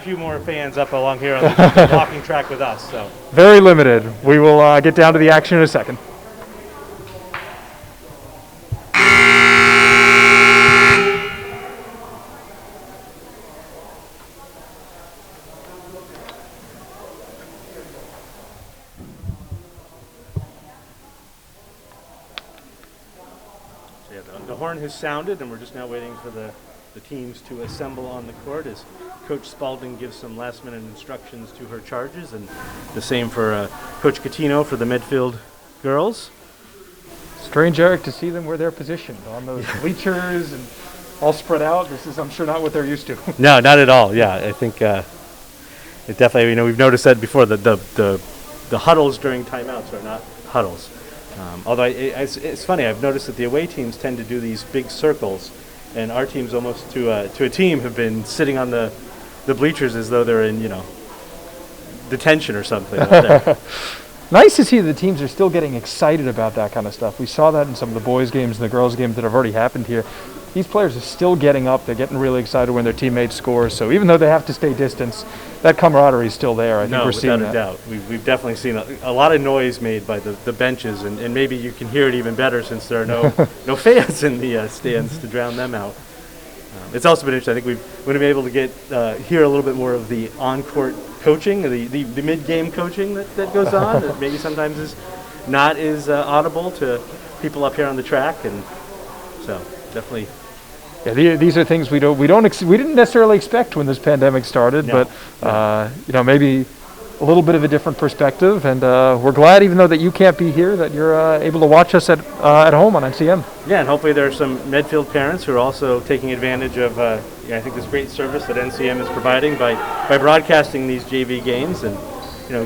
few more fans up along here on the walking track with us. So very limited. We will get down to the action in a second. The horn has sounded, and we're just now waiting for the teams to assemble on the court as Coach Spalding gives some last-minute instructions to her charges, and the same for Coach Catino for the Medfield girls. Strange, Eric, to see them where they're positioned on those bleachers and all spread out. This is, I'm sure, not what they're used to. No, not at all. Yeah, I think it definitely. We've noticed that before. The huddles during timeouts are not huddles. Although it's funny, I've noticed that the away teams tend to do these big circles, and our teams almost to a team have been sitting on the bleachers as though they're in detention or something. Nice to see the teams are still getting excited about that kind of stuff. We saw that in some of the boys' games and the girls' games that have already happened here. These players are still getting up. They're getting really excited when their teammates score. So even though they have to stay distance, that camaraderie is still there. I think we're seeing that. No, without a doubt. We've definitely seen a lot of noise made by the benches, and maybe you can hear it even better since there are no fans in the stands to drown them out. It's also been interesting. I think we've been able to get hear a little bit more of the on-court coaching, the mid-game coaching that goes on. That maybe sometimes is not as audible to people up here on the track, and so definitely. Yeah, these are things we didn't necessarily expect when this pandemic started, no, but maybe a little bit of a different perspective, and we're glad, even though that you can't be here, that you're able to watch us at home on NCM. Yeah, and hopefully there are some Medfield parents who are also taking advantage of I think this great service that NCM is providing by broadcasting these JV games, and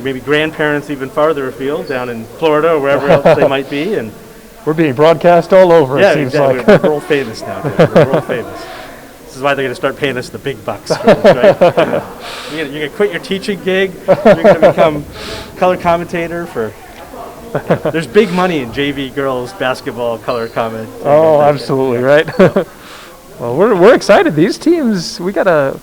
maybe grandparents even farther afield, down in Florida or wherever else they might be, and. We're being broadcast all over, it seems exactly. like. We're world famous now, Dave. We're world famous. This is why they're going to start paying us the big bucks. For this, right? You're going to quit your teaching gig. You're going to become color commentator for... Yeah. There's big money in JV girls basketball color comment. Oh, absolutely, right? Well, we're excited. These teams, we got a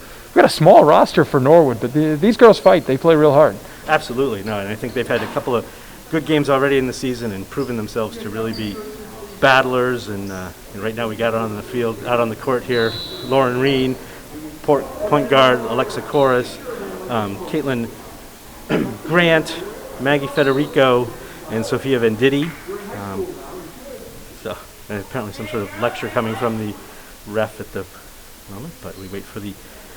small roster for Norwood, but these girls fight. They play real hard. Absolutely. No, and I think they've had a couple of good games already in the season and proven themselves to really be battlers, and right now we got out on the court here, Lauren Reen, point guard Alexa Corus, Caitlin Grant, Maggie Federico, and Sophia Venditti. And apparently some sort of lecture coming from the ref at the moment, but we wait for the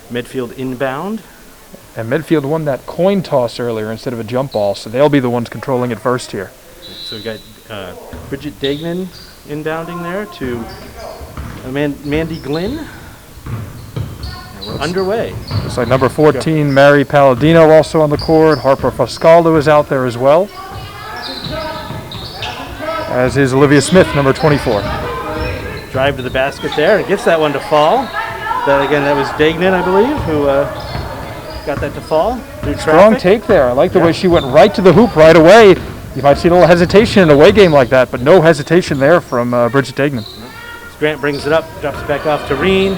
Medfield inbound. And Medfield won that coin toss earlier instead of a jump ball, so they'll be the ones controlling it first here. So we got Bridget Dagnan inbounding there to Mandy Glynn. And we're underway. Looks like number 14, Mary Palladino, also on the court. Harper Foscaldo is out there as well, as is Olivia Smith, number 24. Drive to the basket there and gets that one to fall. That was Dagnan, I believe, who got that to fall. Strong take there. I like the way she went right to the hoop right away. You might see a little hesitation in a away game like that, but no hesitation there from Bridget Dagnan. Grant brings it up, drops it back off to Reen,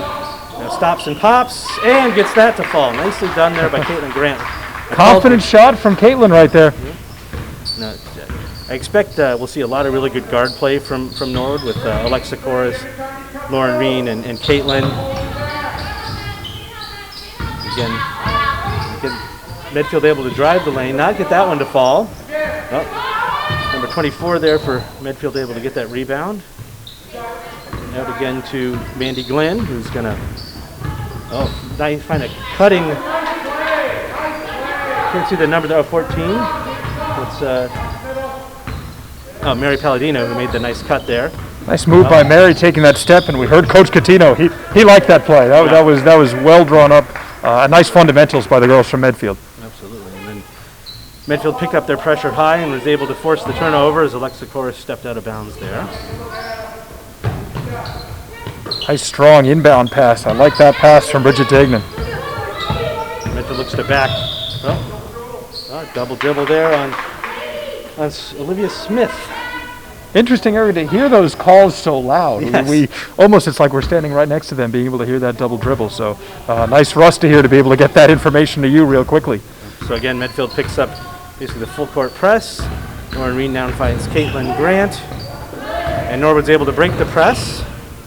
stops and pops, and gets that to fall. Nicely done there by Caitlin Grant. Confident shot from Caitlin right there. No, I expect we'll see a lot of really good guard play from Norwood with Alexa Corus, Lauren Reen, and Caitlin. Again, Medfield able to drive the lane, not get that one to fall. Oh, number 24 there for Medfield able to get that rebound. Out again to Mandy Glenn, who's going to nice, find a cutting. Can't see the number there, 14. It's Mary Palladino who made the nice cut there. Nice move by Mary taking that step, and we heard Coach Catino. He liked that play. That was well drawn up. Nice fundamentals by the girls from Medfield. Absolutely. And then Medfield picked up their pressure high and was able to force the turnover as Alexa Corus stepped out of bounds there. Nice strong inbound pass. I like that pass from Bridget Dagnan. Medfield looks to back. Double dribble there on Olivia Smith. Interesting, Eric, to hear those calls so loud. Yes. We almost, it's like we're standing right next to them, being able to hear that double dribble. So nice for us to hear, to be able to get that information to you real quickly. So again, Medfield picks up basically the full court press. Lauren Reed now finds Caitlin Grant. And Norwood's able to break the press,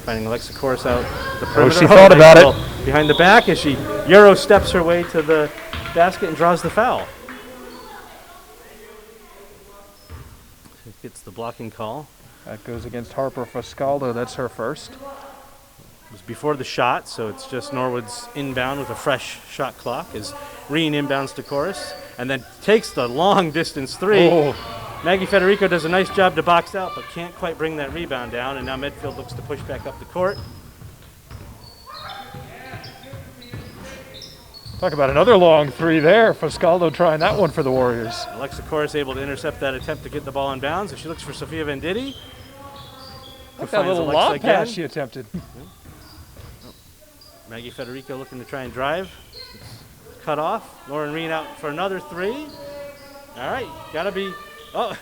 finding Alexa Corus out the perimeter. She thought about it. Behind the back as she Euro steps her way to the basket and draws the foul. Gets the blocking call. That goes against Harper Foscaldo. That's her first. It was before the shot, so it's just Norwood's inbound with a fresh shot clock as Reen inbounds to Corus and then takes the long distance three. Oh. Maggie Federico does a nice job to box out, but can't quite bring that rebound down, and now Medfield looks to push back up the court. Talk about another long three there. Foscaldo trying that one for the Warriors. Alexa Corus able to intercept that attempt to get the ball in bounds, and she looks for Sophia Venditti. Look that little lob pass she attempted. Maggie Federico looking to try and drive. It's cut off. Lauren Reen out for another three. All right, gotta be. Oh,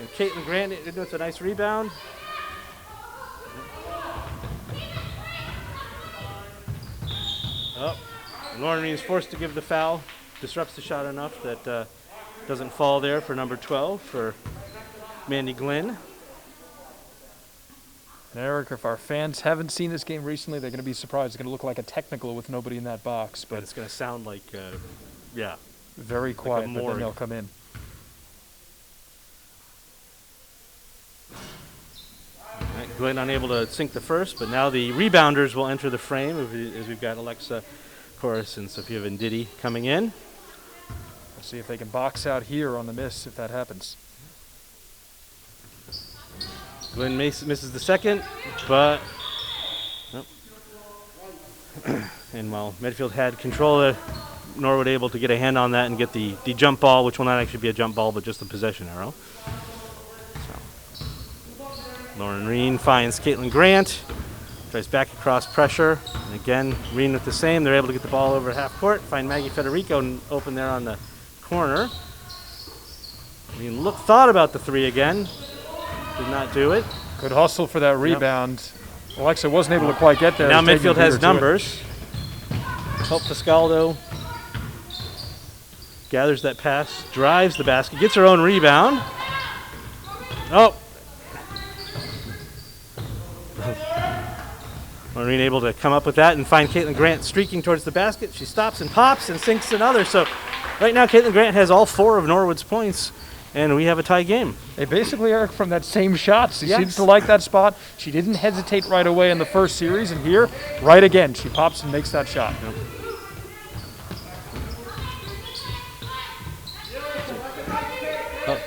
and Caitlin Grant with a nice rebound. Oh, and Lauren Reen is forced to give the foul. Disrupts the shot enough that doesn't fall there for number 12 for Mandy Glynn. And Eric, if our fans haven't seen this game recently, they're going to be surprised. It's going to look like a technical with nobody in that box. But it's going to sound like, yeah. Very quiet, like but then they'll come in. Right, Glenn unable to sink the first, but now the rebounders will enter the frame as we've got Alexa Corus and Sophia Venditti coming in. We'll see if they can box out here on the miss if that happens. Glenn misses the second, but nope. And while Medfield had control of Norwood able to get a hand on that and get the jump ball, which will not actually be a jump ball, but just a possession arrow. So, Lauren Reen finds Caitlin Grant, tries back across pressure, and again, Reen with the same. They're able to get the ball over half court, find Maggie Federico open there on the corner. Reen thought about the three again, did not do it. Good hustle for that rebound. Yep. Alexa wasn't able to quite get there. Now Medfield has numbers. Hope Foscaldo gathers that pass, drives the basket, gets her own rebound. Oh. Maureen able to come up with that and find Caitlin Grant streaking towards the basket. She stops and pops and sinks another. So right now Caitlin Grant has all 4 of Norwood's points, and we have a tie game. They basically, Eric, from that same shot. She seems to like that spot. She didn't hesitate right away in the first series, and here, right again, she pops and makes that shot. Yep. Oh.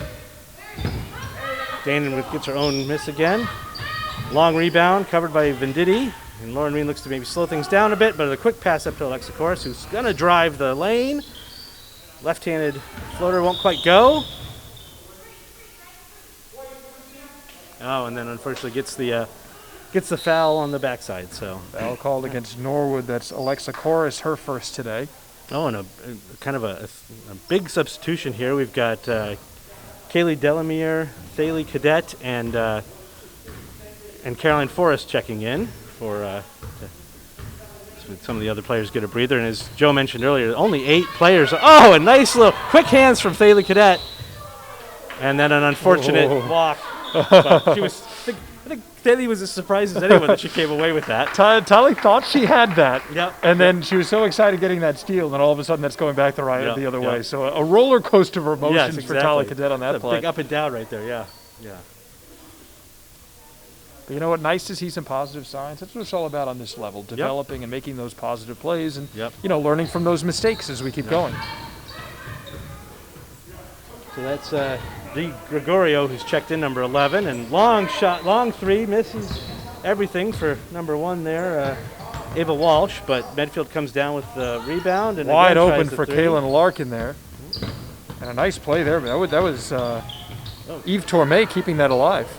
Danon gets her own miss again. Long rebound covered by Venditti. And Lauren Reen looks to maybe slow things down a bit, but a quick pass up to Alexa Corus, who's going to drive the lane. Left-handed floater won't quite go. Oh, and then unfortunately gets the foul on the backside. So foul called against Norwood. That's Alexa Corus, her first today. Oh, and a kind of a big substitution here. We've got Kaylee Delamere, Thalie Cadet, and Caroline Forrest checking in for some of the other players get a breather. And as Joe mentioned earlier, only 8 players. Oh, a nice little quick hands from Thalie Cadet, and then an unfortunate block. But she was. I think Thalie was as surprised as anyone that she came away with that. Tali thought she had that. Yep. And then she was so excited getting that steal, and then all of a sudden that's going back the other way. So a roller coaster of emotions for Tali Cadet on that play. Big up and down right there. Yeah. But you know what? Nice to see some positive signs. That's what it's all about on this level, developing and making those positive plays, and learning from those mistakes as we keep going. So that's Lee Gregorio, who's checked in, number 11, and long shot, long three, misses everything for number 1 there, Ava Walsh. But Medfield comes down with the rebound and wide open for Kaylin Larkin there, and a nice play there. But that was Eve Tormé keeping that alive.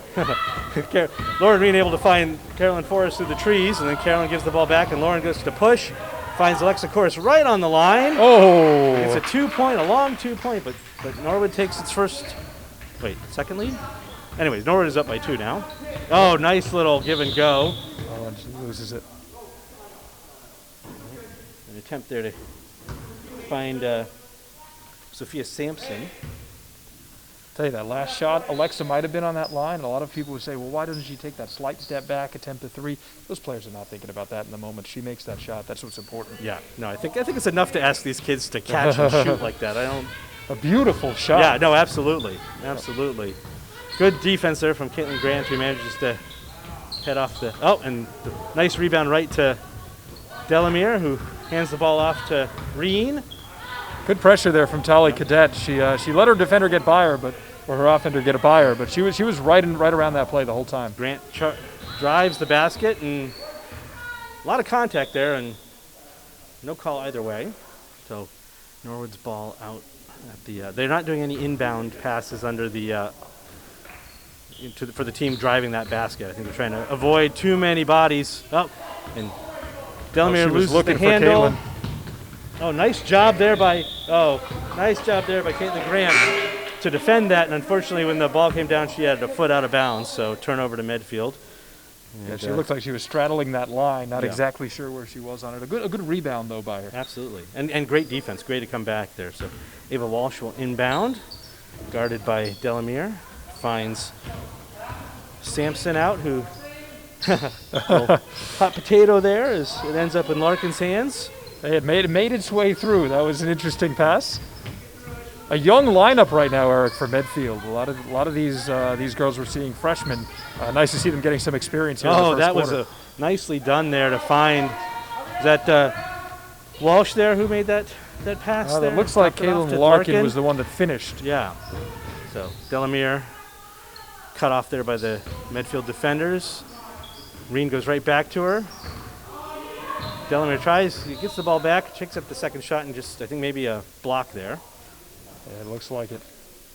Lauren Reen able to find Carolyn Forrest through the trees, and then Carolyn gives the ball back, and Lauren goes to push, finds Alexa Corus right on the line. Oh! It's a 2-point, a long 2-point, but Norwood takes its second lead? anyways, Norwood is up by 2 now. Oh, nice little give and go. Oh, and she loses it. An attempt there to find Sophia Sampson. Tell you that last shot, Alexa might have been on that line. A lot of people would say, well, why doesn't she take that slight step back, attempt a 3? Those players are not thinking about that in the moment. She makes that shot. That's what's important. Yeah, no, I think it's enough to ask these kids to catch and shoot like that. I don't. A beautiful shot. Yeah, no, absolutely, absolutely. Good defense there from Caitlin Grant, who manages to head off the. Oh, and the nice rebound right to Delamere, who hands the ball off to Reen. Good pressure there from Tali Cadet. She let her defender get by her, or her offender get by her, but she was right around that play the whole time. Grant drives the basket, and a lot of contact there, and no call either way. So Norwood's ball out at the. They're not doing any inbound passes under the. For the team driving that basket. I think they're trying to avoid too many bodies. Oh, and Delamere loses the handle. Oh, nice job there by Caitlin Grant to defend that. And unfortunately, when the ball came down, she had a foot out of bounds. So turnover to Medfield. Yeah, she looked like she was straddling that line. Not exactly sure where she was on it. A good rebound though by her. Absolutely, and great defense. Great to come back there. So Ava Walsh will inbound, guarded by Delamere. Finds Sampson out, who hot potato there as it ends up in Larkin's hands. It had made its way through. That was an interesting pass. A young lineup right now, Eric, for Medfield. A lot of these girls we're seeing freshmen. Nice to see them getting some experience here. Oh, that was nicely done there to find. Is that Walsh there who made that pass there? It looks like Caitlin Larkin was the one that finished. Yeah. So Delamere cut off there by the Medfield defenders. Reen goes right back to her. Delamere tries, he gets the ball back, checks up the second shot, and just, I think maybe a block there. Yeah, it looks like it.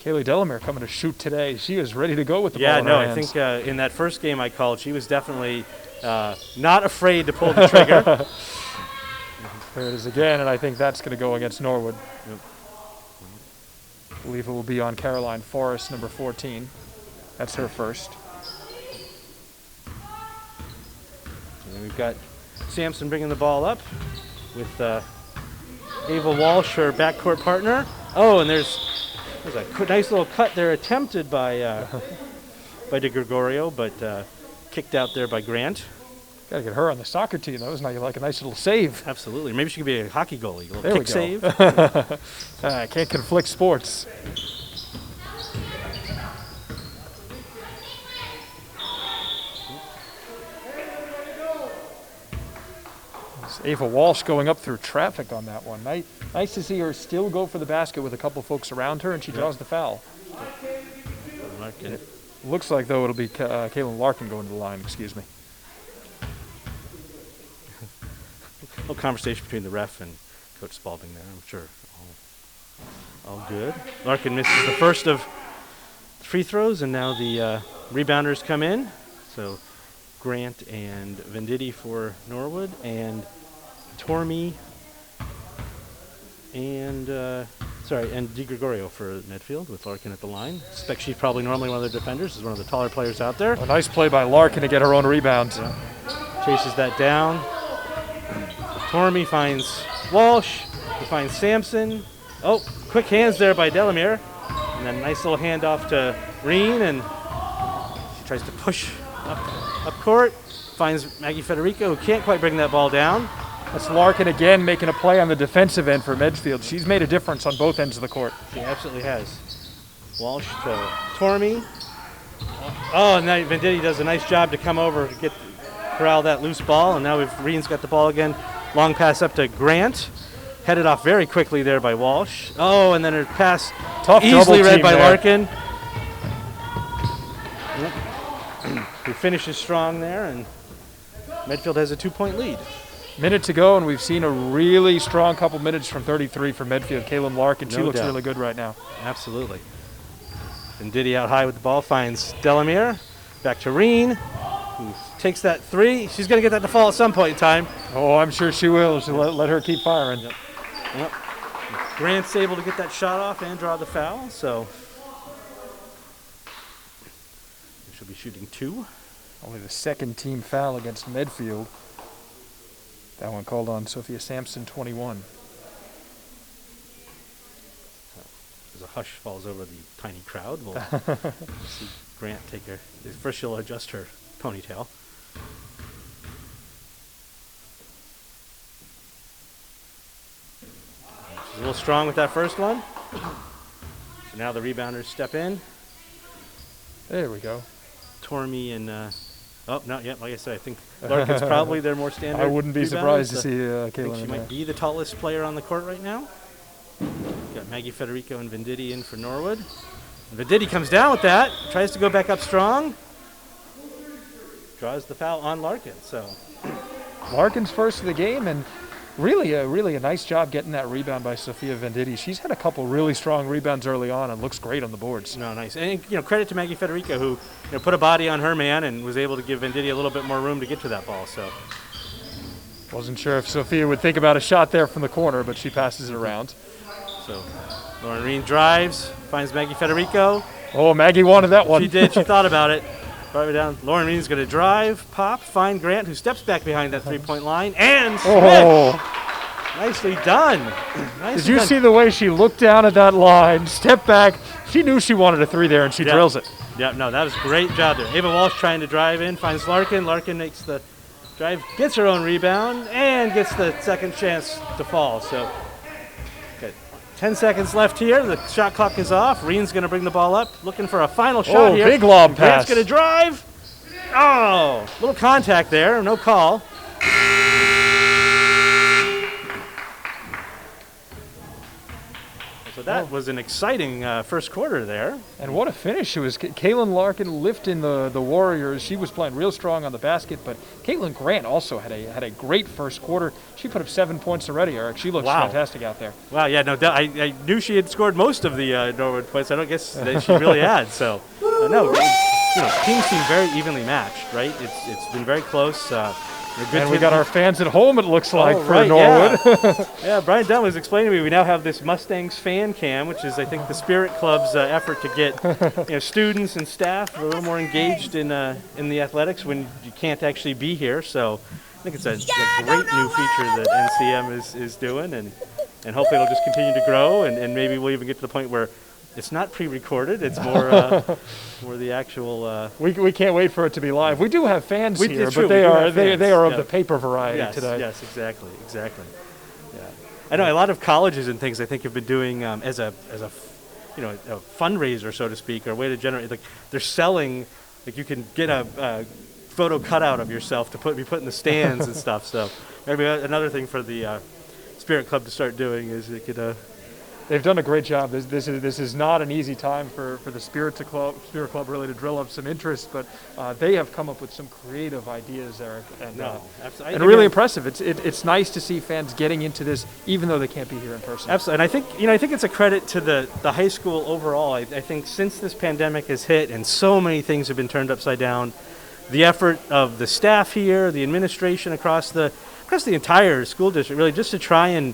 Kaylee Delamere coming to shoot today. She is ready to go with the ball in in her her hands. hands. I think in that first game I called, she was definitely not afraid to pull the trigger. There it is again, and I think that's going to go against Norwood. Yep. I believe it will be on Caroline Forrest, number 14. That's her first. And we've got Sampson bringing the ball up with Ava Walsh, her backcourt partner. Oh, and there's a nice little cut there attempted by De Gregorio, but kicked out there by Grant. Got to get her on the soccer team. That was like a nice little save. Absolutely. Maybe she could be a hockey goalie. A little there kick we go. save. I can't conflict sports. Ava Walsh going up through traffic on that one. Nice to see her still go for the basket with a couple folks around her, and she draws the foul. Larkin. It looks like, though, it'll be Caitlin Larkin going to the line, excuse me. A little conversation between the ref and Coach Spalding there, I'm sure. All good. Larkin misses the first of free throws, and now the rebounders come in. So Grant and Venditti for Norwood, and Tormey and De Gregorio for Medfield with Larkin at the line. I suspect she's probably normally one of their defenders. She's one of the taller players out there. A nice play by Larkin to get her own rebound. Yeah. Chases that down. Tormey finds Walsh. He finds Sampson. Oh, quick hands there by Delamere. And then a nice little handoff to Reen, and she tries to push up court. Finds Maggie Federico, who can't quite bring that ball down. That's Larkin again making a play on the defensive end for Medfield. She's made a difference on both ends of the court. She absolutely has. Walsh to Tormey. Oh, and now Venditti does a nice job to come over to corral that loose ball. And now Reen's got the ball again. Long pass up to Grant. Headed off very quickly there by Walsh. Oh, and then her pass tough easily read by there. Larkin. Who finishes strong there, and Medfield has a 2-point lead. Minute to go, and we've seen a really strong couple minutes from 33 for Medfield. Caitlin Larkin, she looks really good right now. Absolutely. Venditti out high with the ball, finds Delamere. Back to Reen, who takes that three. She's going to get that to fall at some point in time. Oh, I'm sure she will. She'll let her keep firing. Yep. Grant's able to get that shot off and draw the foul, so will be shooting 2. Only the second team foul against Medfield. That one called on Sophia Sampson, 21. As a hush falls over the tiny crowd, we'll see Grant take her. First, she'll adjust her ponytail. She's a little strong with that first one. So now the rebounders step in. There we go. Tormey and not yet. Like I said, I think Larkin's probably their more standard. I wouldn't be surprised to see I think Caitlin she in might there. be the tallest player on the court right now. Got Maggie Federico and Venditti in for Norwood. And Venditti comes down with that, tries to go back up strong. Draws the foul on Larkin. So Larkin's first of the game, and really a nice job getting that rebound by Sophia Venditti. She's had a couple really strong rebounds early on and looks great on the boards. No, nice. And credit to Maggie Federico, who put a body on her man and was able to give Venditti a little bit more room to get to that ball. So wasn't sure if Sophia would think about a shot there from the corner, but she passes it around. So Lauren Reen drives, finds Maggie Federico. Oh, Maggie wanted that one. She did. She thought about it. Brought it down. Lauren Reen's going to drive, pop, find Grant, who steps back behind that three-point line, and Smith. Nicely done. Did you see the way she looked down at that line, stepped back? She knew she wanted a 3 there, and she drills it. Yeah, no, that was a great job there. Ava Walsh trying to drive in, finds Larkin. Larkin makes the drive, gets her own rebound, and gets the second chance to fall. So, okay, 10 seconds left here. The shot clock is off. Reen's going to bring the ball up, looking for a final shot here. Big lob pass. Grant's going to drive. Oh, little contact there, no call. So that was an exciting first quarter there. And what a finish. It was Caitlin Larkin lifting the Warriors. She was playing real strong on the basket, but Caitlin Grant also had a great first quarter. She put up 7 points already, Eric. She looks fantastic out there. Wow, yeah, no, I knew she had scored most of the Norwood points. I don't guess that she really had. So, no, teams seem very evenly matched, right? It's been very close. And we got our fans at home, it looks like, for Norwood. Yeah, Brian Dunn was explaining to me we now have this Mustangs fan cam, which is, I think, the Spirit Club's effort to get students and staff a little more engaged in the athletics when you can't actually be here. So I think it's a great new feature that NCM is doing, and hopefully it'll just continue to grow, and maybe we'll even get to the point where it's not pre-recorded. It's more the actual. We can't wait for it to be live. We do have fans here, but they are of the paper variety today. Yes, exactly. Yeah, I know a lot of colleges and things I think have been doing as a a fundraiser, so to speak, or a way to generate. Like they're selling, like you can get a photo cutout of yourself to be put in the stands and stuff. So maybe another thing for the Spirit Club to start doing is it could. They've done a great job. This is not an easy time for the Spirit Club really to drill up some interest, but they have come up with some creative ideas, Eric, and really impressive. It's nice to see fans getting into this, even though they can't be here in person. Absolutely, and I think it's a credit to the high school overall. I think since this pandemic has hit and so many things have been turned upside down, the effort of the staff here, the administration across the entire school district, really just to try and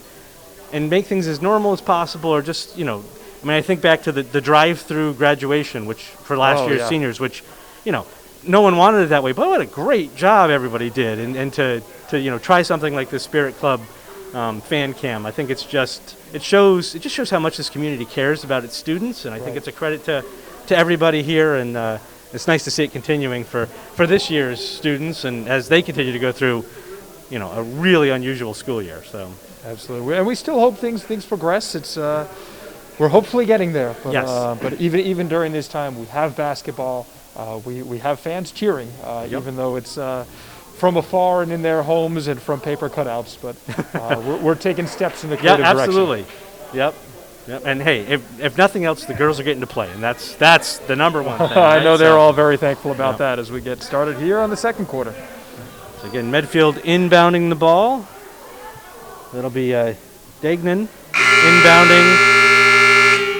make things as normal as possible, or just, I think back to the drive-through graduation, which for last year's seniors, which, no one wanted it that way, but what a great job everybody did. And to try something like the Spirit Club fan cam, I think it just shows how much this community cares about its students, and I think it's a credit to everybody here, and it's nice to see it continuing for this year's students, and as they continue to go through, a really unusual school year, so. Absolutely, and we still hope things progress. It's we're hopefully getting there. But, yes. But even during this time, we have basketball. We have fans cheering, even though it's from afar and in their homes and from paper cutouts. But we're taking steps in the creative direction. Absolutely. Yep. And hey, if nothing else, the girls are getting to play, and that's the number one thing. I know they're all very thankful about that as we get started here on the second quarter. So again, Medfield inbounding the ball. That'll be Degnan inbounding.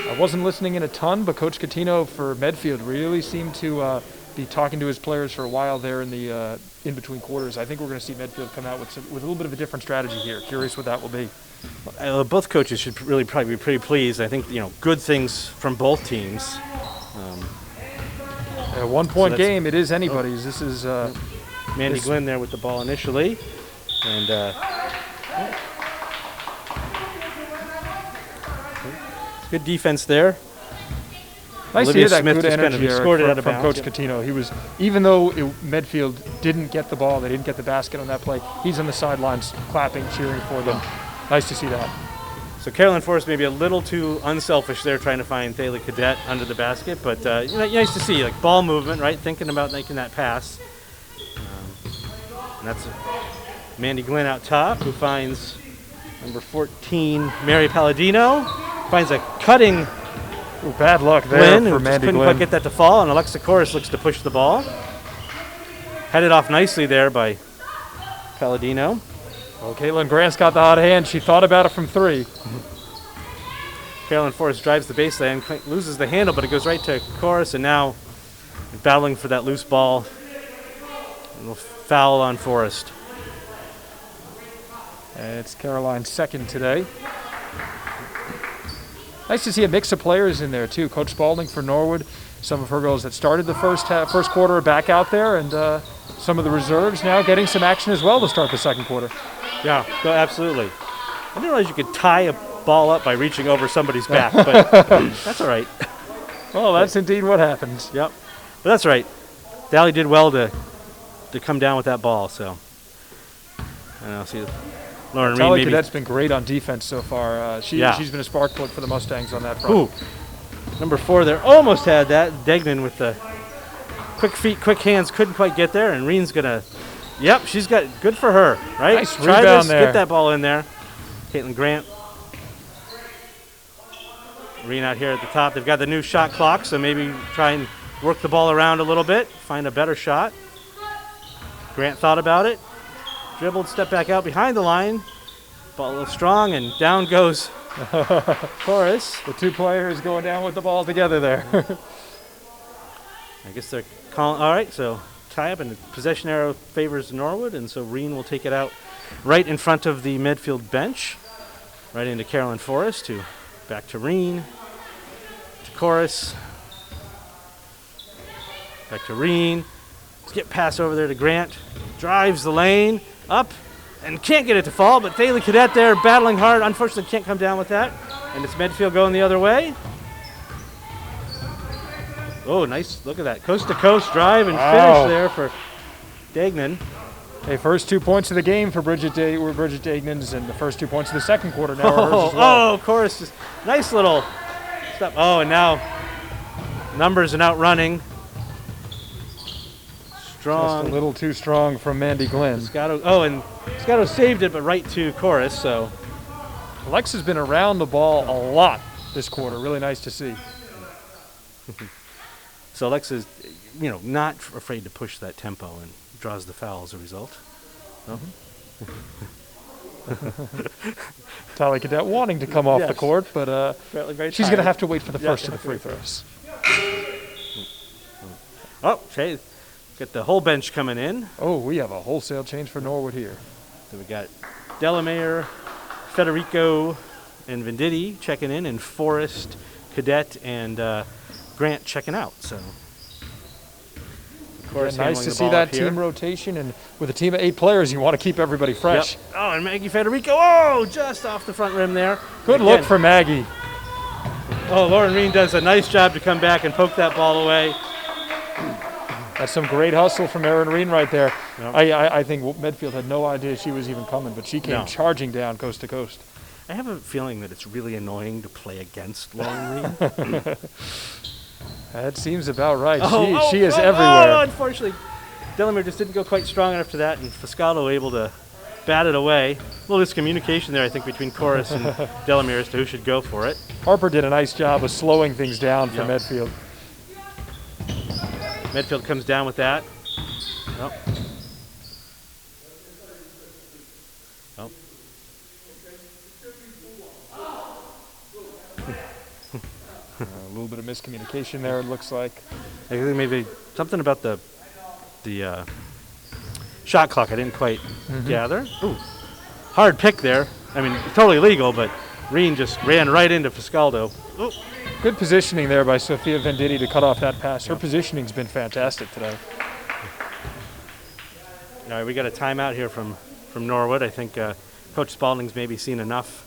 I wasn't listening in a ton, but Coach Catino for Medfield really seemed to be talking to his players for a while there in the in-between quarters. I think we're going to see Medfield come out with a little bit of a different strategy here. Curious what that will be. Both coaches should probably be pretty pleased. I think good things from both teams. A 1-point So game. It is anybody's. This is Mandy Glynn there with the ball initially. And good defense there. nice to Olivia hear that Smith good just kind of energy, Eric, scored it from, out of from bounds. Coach Catino. He was, even though Medfield didn't get the ball, they didn't get the basket on that play, he's on the sidelines clapping, cheering for them. Nice to see that. So Carolyn Forrest maybe a little too unselfish there, trying to find Thalia Cadet under the basket, but nice to see, like ball movement, right? Thinking about making that pass. And that's Mandy Glynn out top, who finds number 14, Mary Palladino. Finds a cutting Ooh, bad luck there Glynn, for who Mandy couldn't Glynn. quite get that to fall, and Alexa Corus looks to push the ball. Headed off nicely there by Palladino. Well, Caitlin Grant's got the hot hand. She thought about it from 3. Carolyn Forrest drives the baseline, loses the handle, but it goes right to Corus, and now battling for that loose ball. A little foul on Forrest. And it's Caroline's second today. Nice to see a mix of players in there too. Coach Spalding for Norwood, some of her girls that started the first quarter are back out there, and some of the reserves now getting some action as well to start the second quarter. Yeah, no, absolutely. I didn't realize you could tie a ball up by reaching over somebody's back, but that's all right. Well, that's indeed what happens. Yep, but that's right. Dally did well to come down with that ball. So, and I'll see Lauren Reed. Tally Maybe Cadet's been great on defense so far. She's been a spark plug for the Mustangs on that front. Ooh, number 4 there almost had that. Degnan with the quick feet, quick hands, couldn't quite get there, and Reen's gonna. Yep, she's got good for her, right? Nice Try rebound this, there. get that ball in there. Caitlin Grant. Reen out here at the top. They've got the new shot clock, so maybe try and work the ball around a little bit, find a better shot. Grant thought about it, dribbled, stepped back out behind the line. Ball a little strong, and down goes Forrest. The 2 players going down with the ball together there. I guess they're calling. All right, so tie up, and the possession arrow favors Norwood, and so Reen will take it out right in front of the Medfield bench, right into Carolyn Forrest, who back to Reen, to Chorus, back to Reen. Skip pass over there to Grant, drives the lane, up, and can't get it to fall, but Thalia Cadet there battling hard. Unfortunately, can't come down with that, and it's Medfield going the other way. Oh, nice. Look at that. Coast-to-coast drive and finish there for Degnan. Hey, first 2 points of the game for Bridget Dagnans, and the first 2 points of the second quarter now are hers as well. Oh, of course. Just nice little step. Oh, and now numbers are outrunning. Strong. Just a little too strong from Mandy Glynn. And Scotto saved it, but right to Chorus, so. Alexa's been around the ball a lot this quarter. Really nice to see. So Alexa's, not afraid to push that tempo and draws the foul as a result. No? Thalia Cadet wanting to come off the court, but she's going to have to wait for the first of the free throws. Oh, Shay, got the whole bench coming in. Oh, we have a wholesale change for Norwood here. So we got Delamere, Federico, and Venditti checking in, and Forrest, Cadet, and Grant checking out. So, of course, nice to see that team rotation, and with a team of 8 players, you want to keep everybody fresh. Yep. Oh, and Maggie Federico, just off the front rim there. Good look for Maggie. Oh, Lauren Reen does a nice job to come back and poke that ball away. That's some great hustle from Erin Reen right there. Yep. I think Medfield had no idea she was even coming, but she came charging down coast to coast. I have a feeling that it's really annoying to play against Lauren Reen. That seems about right. She is Oh, everywhere. unfortunately, Delamere just didn't go quite strong enough to that, and Foscato able to bat it away. A little miscommunication there, I think, between Chorus and Delamere as to who should go for it. Harper did a nice job of slowing things down for Medfield. Medfield comes down with that. Oh. Oh. A little bit of miscommunication there, it looks like. I think maybe something about the shot clock I didn't quite gather. Ooh, hard pick there. I mean, totally legal, but Reen just ran right into Fiscaldo. Oh. Good positioning there by Sophia Venditti to cut off that pass. Her positioning's been fantastic today. All right, we got a timeout here from Norwood. I think Coach Spalding's maybe seen enough.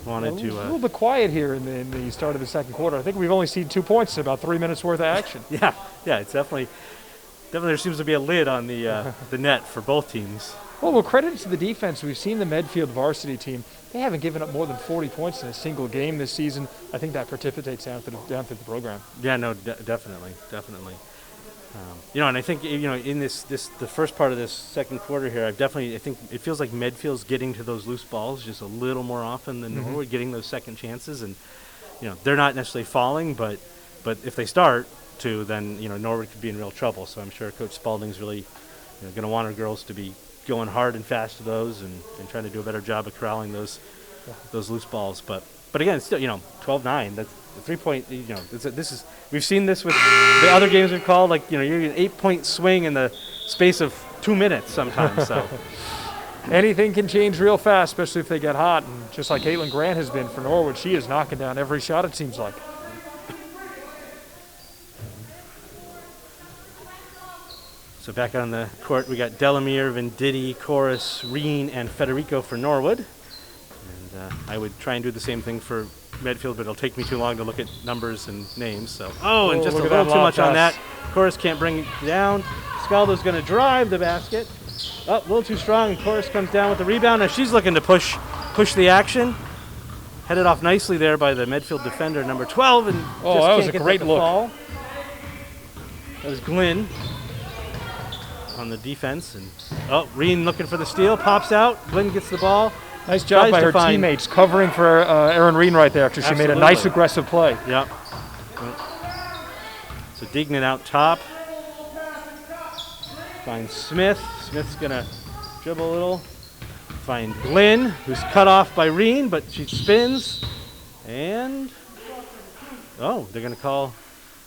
Wanted to a little bit quiet here in the start of the second quarter. I think we've only seen 2 points in about 3 minutes worth of action. yeah, it's definitely there seems to be a lid on the net for both teams. Well, credit to the defense. We've seen the Medfield varsity team. They haven't given up more than 40 points in a single game this season. I think that precipitates down through the program. Yeah, no, definitely. And I think in this the first part of this second quarter here, I think it feels like Medfield's getting to those loose balls just a little more often than Norwood, getting those second chances, and they're not necessarily falling, but if they start to, then Norwood could be in real trouble. So I'm sure Coach Spalding's really going to want our girls to be going hard and fast to those and trying to do a better job of corralling those loose balls. But again, still 12-9. That's the 3-point. We've seen this with the other games we've called. Like you're an 8-point swing in the space of 2 minutes sometimes. So anything can change real fast, especially if they get hot. And just like Caitlin Grant has been for Norwood, she is knocking down every shot. It seems like. So back on the court, we got Delamere, Venditti, Chorus, Reen, and Federico for Norwood. And I would try and do the same thing for Medfield, but it'll take me too long to look at numbers and names. So and just a little too much on that. Chorus can't bring it down. Scaldo's going to drive the basket. Oh, a little too strong, and Chorus comes down with the rebound. Now she's looking to push the action. Headed off nicely there by the Medfield defender, number 12, and that was a great look. Fall. That was Glynn on the defense, and Reen looking for the steal, pops out. Glynn gets the ball. Nice job by her teammates covering for Erin Reen right there after she made a nice aggressive play. Yep. So Dignan out top. Finds Smith. Smith's gonna dribble a little. Find Glynn, who's cut off by Reen, but she spins, and they're gonna call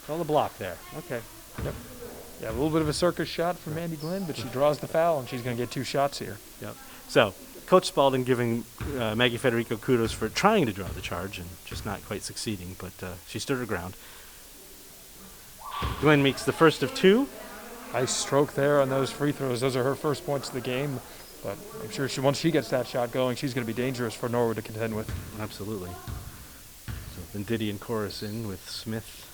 the block there. Okay. Yep. Yeah, a little bit of a circus shot from Mandy Glynn, but she draws the foul, and she's going to get 2 shots here. Yep. So, Coach Spalding giving Maggie Federico kudos for trying to draw the charge and just not quite succeeding, but she stood her ground. Glynn makes the first of 2. Nice stroke there on those free throws. Those are her first points of the game, but I'm sure once she gets that shot going, she's going to be dangerous for Norwood to contend with. Absolutely. So, Venditti and Chorus in with Smith.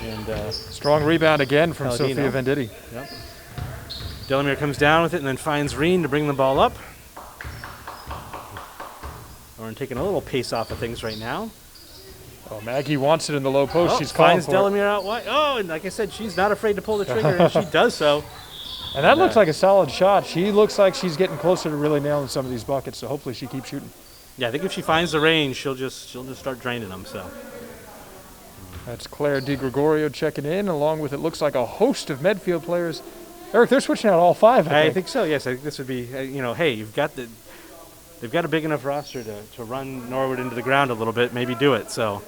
And strong rebound again from Sophia Venditti. Yep. Delamere comes down with it and then finds Reen to bring the ball up. Lauren taking a little pace off of things right now. Oh, Maggie wants it in the low post. She's finds Delamere out wide. Oh, and like I said, she's not afraid to pull the trigger, and she does so. And that looks like a solid shot. She looks like she's getting closer to really nailing some of these buckets, so hopefully she keeps shooting. Yeah, I think if she finds the range, she'll just start draining them. So. That's Claire DiGregorio checking in, along with it looks like a host of Medfield players. Eric, they're switching out all 5. I think so. Yes, I think this would be. Hey, they've got a big enough roster to run Norwood into the ground a little bit. Maybe do it. So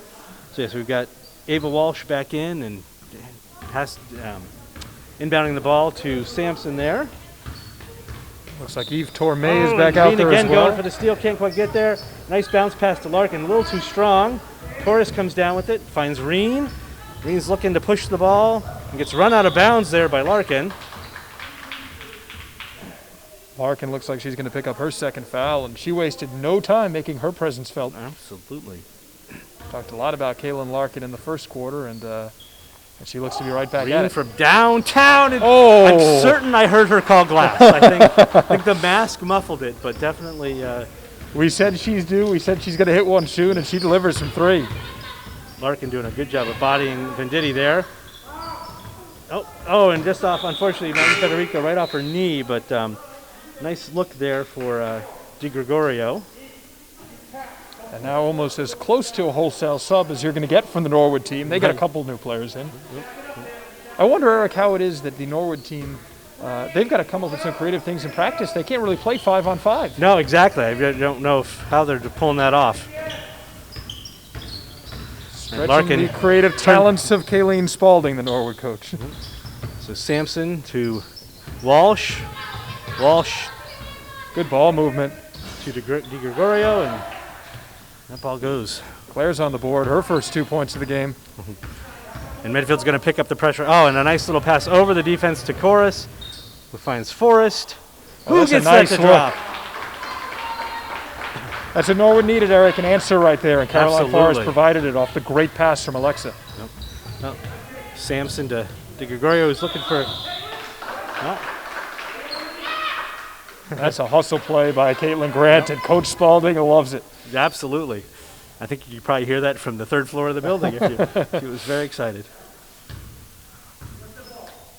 yes, we've got Ava Walsh back in and inbounding the ball to Sampson there. Looks like Eve Tormay is back out there again as well. Going for the steal, can't quite get there. Nice bounce pass to Larkin, a little too strong. Torres comes down with it, finds Reen. Reen's looking to push the ball and gets run out of bounds there by Larkin. Larkin looks like she's going to pick up her second foul, and she wasted no time making her presence felt. Absolutely. Talked a lot about Kaylin Larkin in the first quarter, and she looks to be right back at it. From downtown. And I'm certain I heard her call glass. I think the mask muffled it, but definitely. We said she's due. We said she's going to hit one soon, and she delivers from 3. Larkin doing a good job of bodying Venditti there. And just off, unfortunately, Maggie Federico right off her knee, but nice look there for DiGregorio. And now almost as close to a wholesale sub as you're going to get from the Norwood team. They got a couple new players in. I wonder, Eric, how it is that the Norwood team, they've got to come up with some creative things in practice. They can't really play 5-on-5. No, exactly. I don't know how they're pulling that off. Stretching the creative talents of Kayleen Spalding, the Norwood coach. So Sampson to Walsh. Walsh. Good ball movement. to Di Gregorio, and that ball goes. Claire's on the board, her first 2 points of the game. And Medfield's going to pick up the pressure. Oh, and a nice little pass over the defense to Chorus, who finds Forrest. Who gets that to drop? That's what Norwood needed, Eric, an answer right there. And Caroline Forrest provided it off the great pass from Alexa. Yep. Oh, Sampson to Di Gregorio, who's looking for... Oh. That's a hustle play by Caitlin Grant, and Coach Spalding loves it. Absolutely. I think you could probably hear that from the third floor of the building. She was very excited.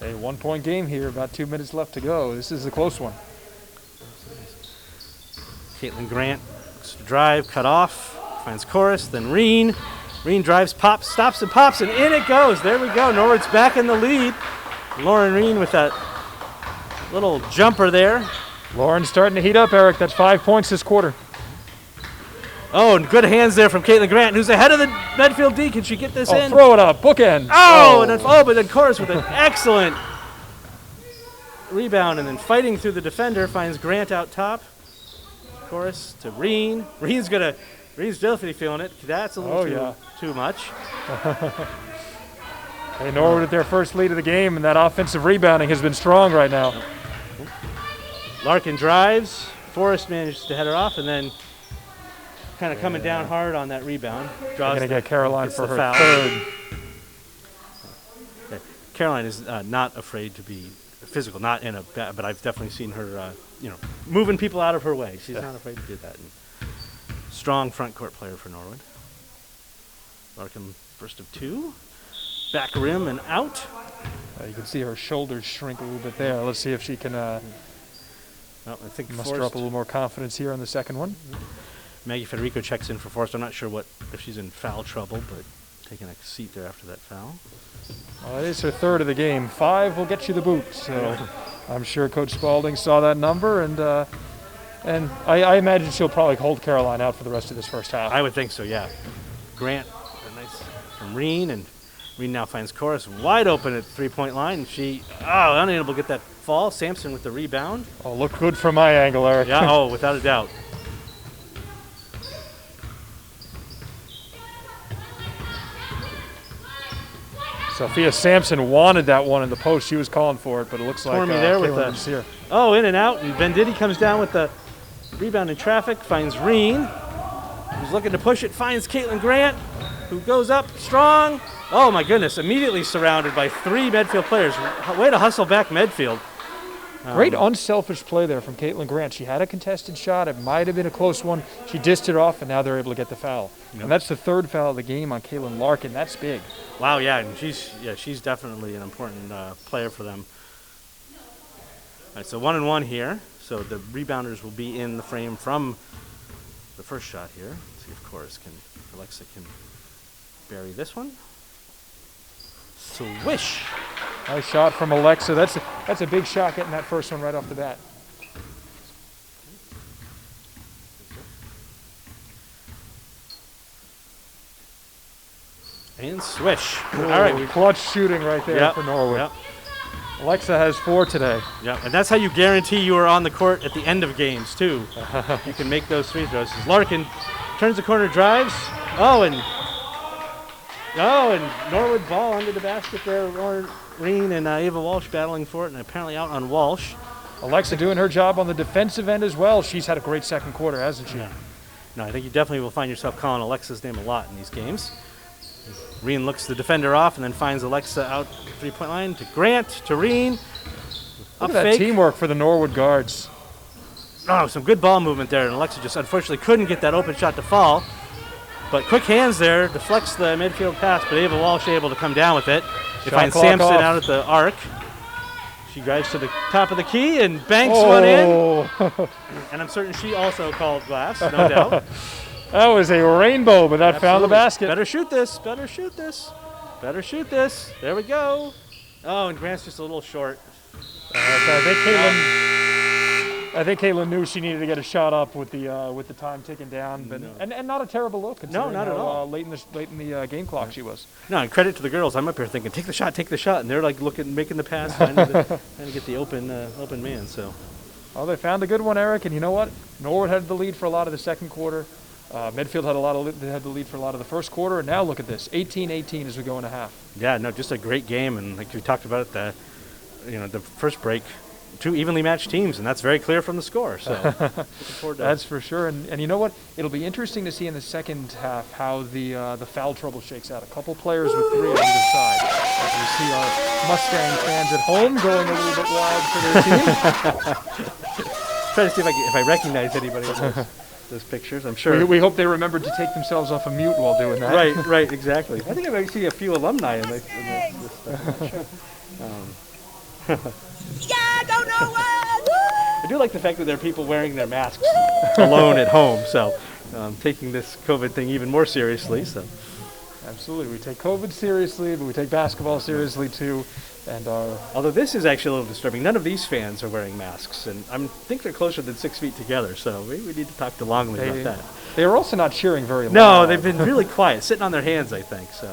A 1 point game here, about 2 minutes left to go. This is a close one. Caitlin Grant looks to drive, cut off, finds Chorus, then Reen. Reen drives, pops, stops and pops, and in it goes. There we go. Norwood's back in the lead. Lauren Reen with that little jumper there. Lauren's starting to heat up, Eric. That's 5 points this quarter. Oh, and good hands there from Caitlin Grant, who's ahead of the Medfield D. Can she get this in? Throw it up, bookend. But then Chorus with an excellent rebound, and then fighting through the defender, finds Grant out top. Chorus to Reen. Reen's definitely feeling it. That's a little too much. Hey, Norwood at their first lead of the game, and that offensive rebounding has been strong right now. Larkin drives. Forrest manages to head her off, and then kind of coming down hard on that rebound. Going to get Caroline for her foul. third. Caroline is not afraid to be physical, not in a bad, but I've definitely seen her, moving people out of her way. She's not afraid to do that. And strong front court player for Norwood. Larkin, first of two. Back rim and out. You can see her shoulders shrink a little bit there. Let's see if she can I think muster up a little more confidence here on the second one. Maggie Federico checks in for Forrest. I'm not sure if she's in foul trouble, but taking a seat there after that foul. Well, it is her third of the game. 5 will get you the boot. So I'm sure Coach Spalding saw that number, and I imagine she'll probably hold Caroline out for the rest of this first half. I would think so, yeah. Grant, a nice from Reen, and Reen now finds Chorus wide open at three-point line. And she, unable to get that fall. Sampson with the rebound. Oh, look good from my angle, Eric. Yeah, without a doubt. Sophia Sampson wanted that one in the post. She was calling for it, but it looks like Caitlin's here. Oh, in and out, and Venditti comes down with the rebound in traffic, finds Reen, who's looking to push it, finds Caitlin Grant, who goes up strong. Oh my goodness, immediately surrounded by 3 Medfield players. Way to hustle back Medfield. Great unselfish play there from Caitlin Grant. She had a contested shot. It might have been a close one. She dished it off, and now they're able to get the foul. Yep. And that's the third foul of the game on Caitlin Larkin. That's big. Wow, yeah, and she's definitely an important player for them. All right, so 1-1 here. So the rebounders will be in the frame from the first shot here. Let's see if Alexa can bury this one. Swish. Nice shot from Alexa. That's a big shot getting that first one right off the bat. And swish. All right, clutch shooting right there for Norwood. Yep. Alexa has 4 today. Yeah, and that's how you guarantee you are on the court at the end of games too. You can make those free throws. Larkin turns the corner, drives. And Norwood ball under the basket there. Reen and Ava Walsh battling for it, and apparently out on Walsh. Alexa doing her job on the defensive end as well. She's had a great second quarter, hasn't she? Yeah. No, I think you definitely will find yourself calling Alexa's name a lot in these games. Reen looks the defender off and then finds Alexa out three-point line to Grant, to Reen. Look at that teamwork for the Norwood guards. Oh, some good ball movement there, and Alexa just unfortunately couldn't get that open shot to fall. But quick hands there, deflects the midfield pass, but Ava Walsh able to come down with it. They find Sampson out at the arc. She drives to the top of the key and banks one in. And I'm certain she also called glass, no doubt. That was a rainbow, but that found the basket. Better shoot this. Better shoot this. Better shoot this. There we go. Oh, and Grant's just a little short. I think Caitlin knew she needed to get a shot up with the time ticking down, but and not a terrible look. No, not at all. Late in the game clock she was. No, and credit to the girls. I'm up here thinking, take the shot, and they're like making the pass, trying to get the open man. So Well, they found a good one, Eric, and you know what? Norwood had the lead for a lot of the second quarter. Medfield had the lead for a lot of the first quarter, and now look at this, 18-18 as we go into half. Yeah, no, just a great game, and like we talked about at the first break, two evenly matched teams, and that's very clear from the score. So looking forward to That's for sure, and you know what? It'll be interesting to see in the second half how the foul trouble shakes out. A couple players with 3 on either side. As we see our Mustang fans at home going a little bit wild for their team. try to see if I recognize anybody in those pictures. I'm sure. We hope they remembered to take themselves off of mute while doing that. Right, exactly. I think I might see a few alumni in this stuff. I'm not sure. Yeah, don't know what. I do like the fact that there are people wearing their masks alone at home, so taking this COVID thing even more seriously. So, Absolutely, we take COVID seriously, but we take basketball seriously too. And although this is actually a little disturbing, none of these fans are wearing masks, and I think they're closer than 6 feet together. So we need to talk to Longley about that. They are also not cheering very loud. No, they've been really quiet, sitting on their hands, I think. So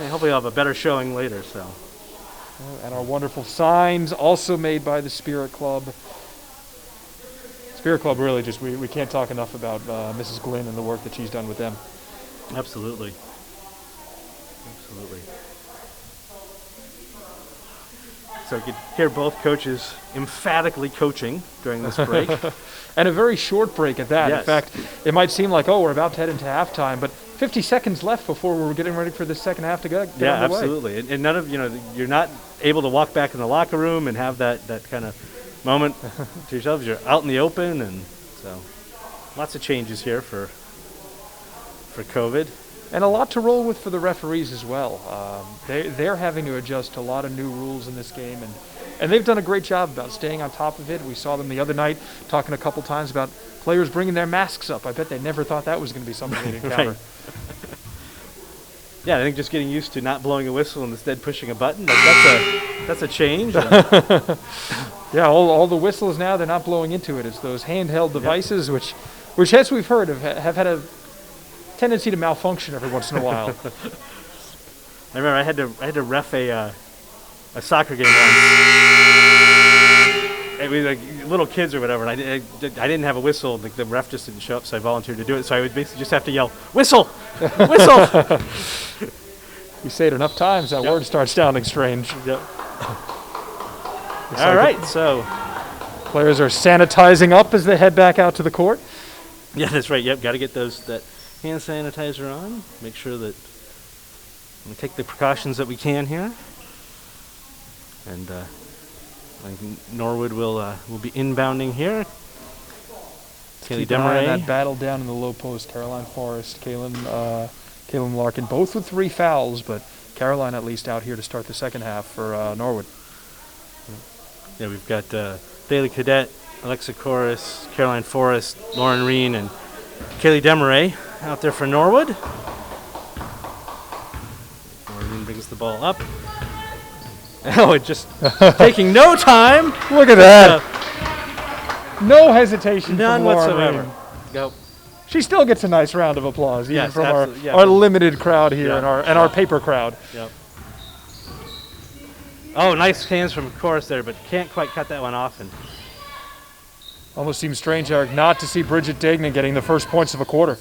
hopefully I'll have a better showing later. So. And our wonderful signs, also made by the Spirit Club. Spirit Club, really, just we can't talk enough about Mrs. Glynn and the work that she's done with them. Absolutely. So you could hear both coaches emphatically coaching during this break. And a very short break at that. Yes. In fact, it might seem like, we're about to head into halftime, but 50 seconds left before we're getting ready for the second half to get Yeah, underway. absolutely. And none of, you're not able to walk back in the locker room and have that kind of moment to yourselves. You're out in the open, and so lots of changes here for COVID. And a lot to roll with for the referees as well. They're having to adjust to a lot of new rules in this game, and they've done a great job about staying on top of it. We saw them the other night talking a couple times about players bringing their masks up. I bet they never thought that was going to be something they'd encounter. Right. Yeah, I think just getting used to not blowing a whistle and instead pushing a button, that's a change. Yeah, all the whistles now, they're not blowing into it. It's those handheld devices, which as we've heard, have had a tendency to malfunction every once in a while. I remember I had to ref a soccer game once. It was like little kids or whatever, and I didn't have a whistle. Like the ref just didn't show up, so I volunteered to do it. So I would basically just have to yell, "Whistle, whistle!" You say it enough times, that word starts sounding strange. Yep. All right, so players are sanitizing up as they head back out to the court. Yeah, that's right. Yep, got to get that hand sanitizer on. Make sure that we take the precautions that we can here. And I think Norwood will be inbounding here. Kaylee Demaray. That battle down in the low post. Caroline Forrest, Kaylin Larkin, both with 3 fouls, but Caroline at least out here to start the second half for Norwood. Yeah, we've got Bailey Cadet, Alexa Corris, Caroline Forrest, Lauren Reen, and Kaylee Demaray out there for Norwood. Lauren Reen brings the ball up. Oh, it just taking no time. Look at that. No hesitation None from Lauren whatsoever. Reen. Go. She still gets a nice round of applause, even Yes, from absolutely, our limited crowd here Yeah. and our paper crowd. Yep. Oh, nice hands from Corris there, but can't quite cut that one off. And Almost seems strange, Eric, not to see Bridget Degnan getting the first points of a quarter.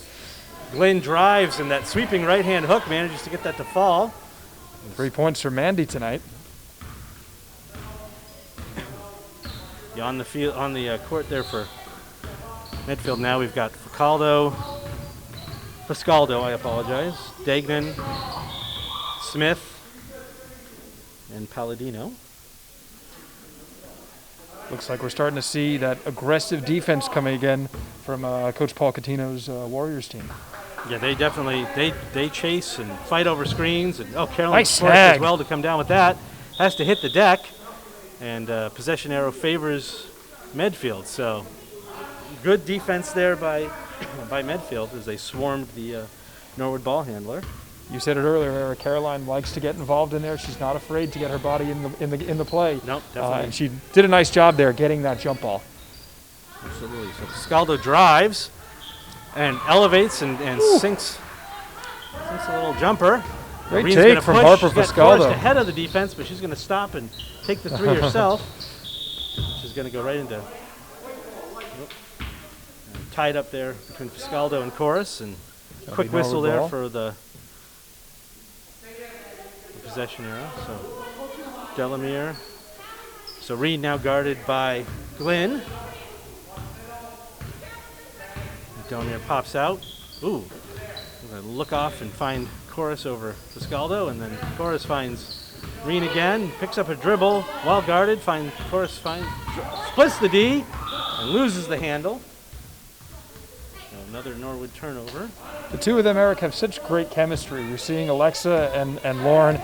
Glenn drives, and that sweeping right-hand hook manages to get that to fall. 3 points for Mandy tonight. Yeah, on the field, on the court there for Medfield now, we've got Fiscaldo, I apologize, Degnan, Smith, and Palladino. Looks like we're starting to see that aggressive defense coming again from Coach Paul Catino's Warriors team. Yeah, they definitely, they chase and fight over screens. And Caroline Nice Forrest snag. as well to come down with that. Has to hit the deck, and possession arrow favors Medfield. So good defense there by Medfield as they swarmed the Norwood ball handler. You said it earlier, Eric. Caroline likes to get involved in there. She's not afraid to get her body in the play. Nope, definitely. And she did a nice job there getting that jump ball. Absolutely. So Fiscaldo drives and elevates and sinks a little jumper. Great Reen's take gonna from push. Harper She's got Fiscaldo. Forrest ahead of the defense, but she's going to stop and take the 3 herself, which is going to go right into tied up there between Fiscaldo and Chorus, and quick whistle there ball for the possession arrow. So Delamere. So Reed now guarded by Glenn. Delamere pops out. Ooh. We're going to look off and find Chorus over Fiscaldo, and then Chorus finds Reen again, picks up a dribble while guarded, Chorus splits the D and loses the handle. So another Norwood turnover. The two of them, Eric, have such great chemistry. You're seeing Alexa and Lauren.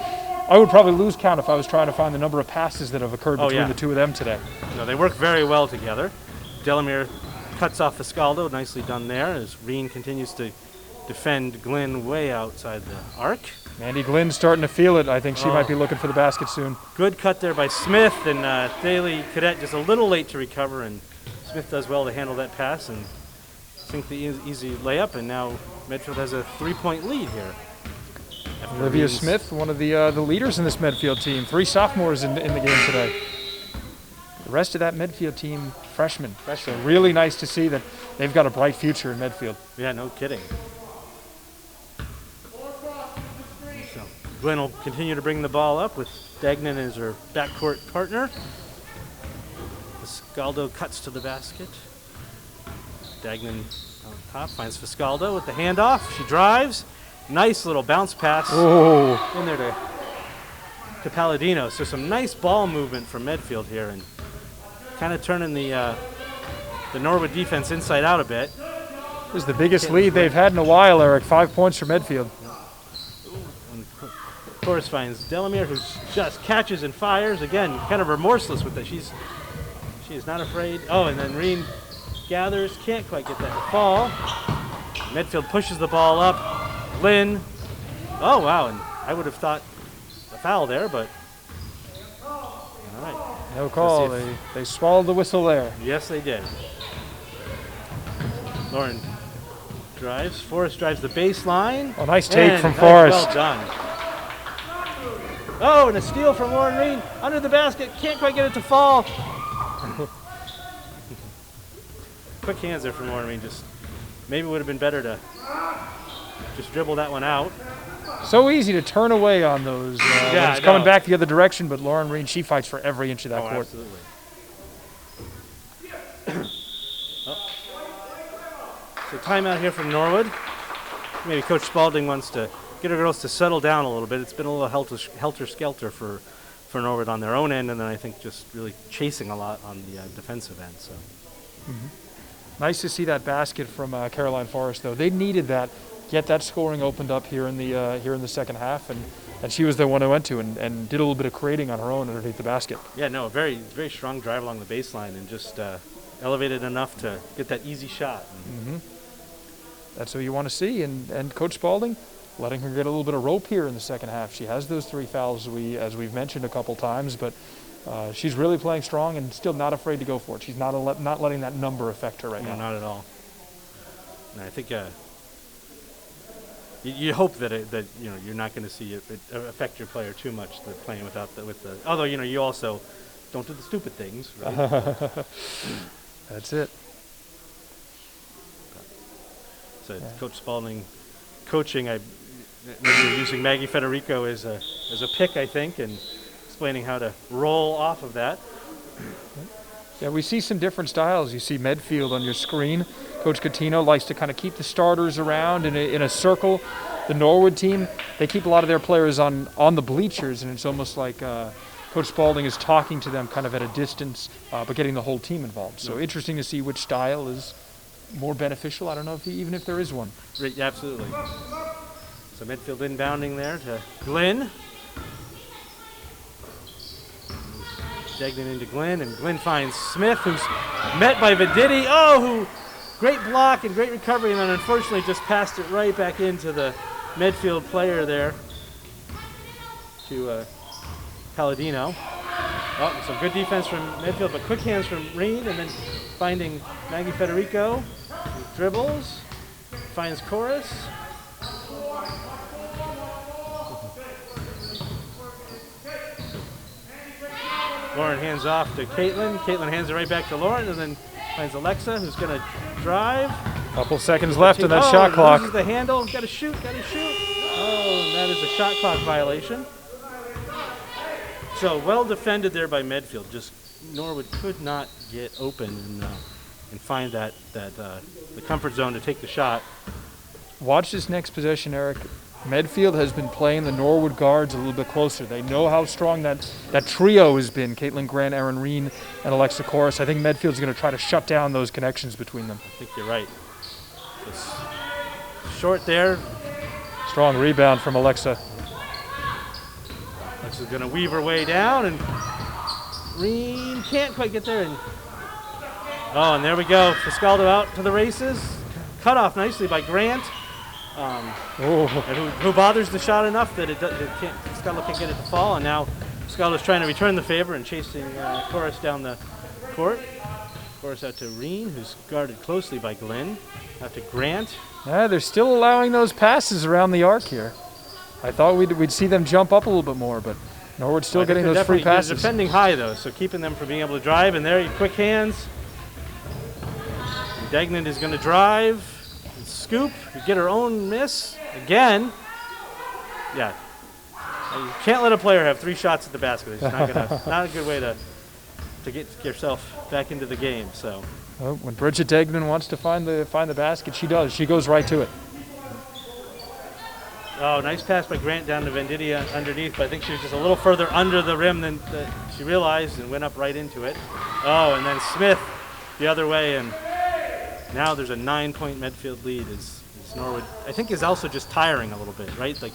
I would probably lose count if I was trying to find the number of passes that have occurred between the two of them today. No, they work very well together. Delamere cuts off Fiscaldo, nicely done there, as Reen continues to defend Glenn way outside the arc. Mandy Glenn's starting to feel it. I think she might be looking for the basket soon. Good cut there by Smith, and Daly Cadet just a little late to recover, and Smith does well to handle that pass and sink the easy layup, and now Medfield has a 3-point lead here. Olivia Smith, one of the leaders in this Medfield team. 3 sophomores in the game today. The rest of that Medfield team, freshmen. So really nice to see that they've got a bright future in Medfield. Yeah, no kidding. So Glenn will continue to bring the ball up with Dagnan as her backcourt partner. Fiscaldo cuts to the basket. Dagnan on top finds Fiscaldo with the handoff. She drives. Nice little bounce pass in there to Palladino. So some nice ball movement from Medfield here, and kind of turning the Norwood defense inside out a bit. This is the biggest lead they've had in a while, Eric. 5 points for Medfield. And of course finds Delamere, who just catches and fires. Again, kind of remorseless with it. She is not afraid. Oh, and then Reen gathers, can't quite get that to fall. Medfield pushes the ball up. Lynn. Oh, wow, and I would have thought a foul there, but all right. No call. They swallowed the whistle there. Yes, they did. Lauren drives. Forrest drives the baseline. Oh, nice take from Forrest. Well done. Oh, and a steal from Lauren Reed under the basket. Can't quite get it to fall. Quick hands there from Lauren Reed. Just maybe it would have been better to just dribble that one out. So easy to turn away on those. Yeah, it's coming back the other direction, but Lauren Reed, she fights for every inch of that court. Absolutely. So timeout here from Norwood. Maybe Coach Spalding wants to get her girls to settle down a little bit. It's been a little helter-skelter for Norwood on their own end, and then I think just really chasing a lot on the defensive end. So Nice to see that basket from Caroline Forrest, though. They needed that. Get that scoring opened up here in the second half, and she was the one who went to and did a little bit of creating on her own underneath the basket. Yeah, no, a very, very strong drive along the baseline and just elevated enough to get that easy shot. That's what you want to see, and Coach Spalding letting her get a little bit of rope here in the second half. She has those 3 fouls as we've mentioned a couple times, but she's really playing strong and still not afraid to go for it. She's not letting that number affect her right now. No, not at all. And I think you hope that you're not going to see it affect your player too much. The playing with the. Although you also don't do the stupid things, right? That's it. So Coach Spalding coaching. Maybe using Maggie Federico as a pick, I think, and explaining how to roll off of that. Yeah, we see some different styles. You see Medfield on your screen. Coach Catino likes to kind of keep the starters around in a circle. The Norwood team, they keep a lot of their players on the bleachers, and it's almost like Coach Spalding is talking to them kind of at a distance, but getting the whole team involved. So interesting to see which style is more beneficial. I don't know even if there is one. Right, yeah, absolutely. So Medfield inbounding there to Glenn. Dagnan into Glenn, and Glenn finds Smith, who's met by Venditti. Oh, great block and great recovery, and then unfortunately just passed it right back into the Medfield player there to Palladino. Oh, some good defense from Medfield, but quick hands from Reed, and then finding Maggie Federico. Dribbles, finds Chorus. Lauren hands off to Caitlin. Caitlin hands it right back to Lauren, and then finds Alexa, who's going to drive. Couple seconds left in that shot clock. Loses the handle. Got to shoot. Got to shoot. Oh, and that is a shot clock violation. So well defended there by Medfield. Just Norwood could not get open and find the comfort zone to take the shot. Watch this next possession, Eric. Medfield has been playing the Norwood guards a little bit closer. They know how strong that trio has been, Caitlin Grant, Erin Reen, and Alexa Corus. I think Medfield's going to try to shut down those connections between them. I think you're right. It's short there. Strong rebound from Alexa. Alexa's going to weave her way down, and Reen can't quite get there. And there we go. Fiscaldo out to the races. Cut off nicely by Grant. And who bothers the shot enough that Fiscaldo can't get it to fall, and now Fiscaldo's trying to return the favor and chasing Corus down the court. Corus out to Reen, who's guarded closely by Glenn. Out to Grant. Yeah, they're still allowing those passes around the arc here. I thought we'd see them jump up a little bit more, but Norwood's still getting those free passes. They're defending high, though, so keeping them from being able to drive. And there, quick hands. Degnan is going to drive. Scoop, get her own miss again. Yeah, you can't let a player have 3 shots at the basket. It's not a good way to get yourself back into the game. So, well, when Bridget Degnan wants to find the basket, she does. She goes right to it. Oh, nice pass by Grant down to Venditti underneath, but I think she was just a little further under the rim than she realized and went up right into it. Oh, and then Smith the other way, and now there's a 9-point Medfield lead. Is Norwood, I think, is also just tiring a little bit, right? Like,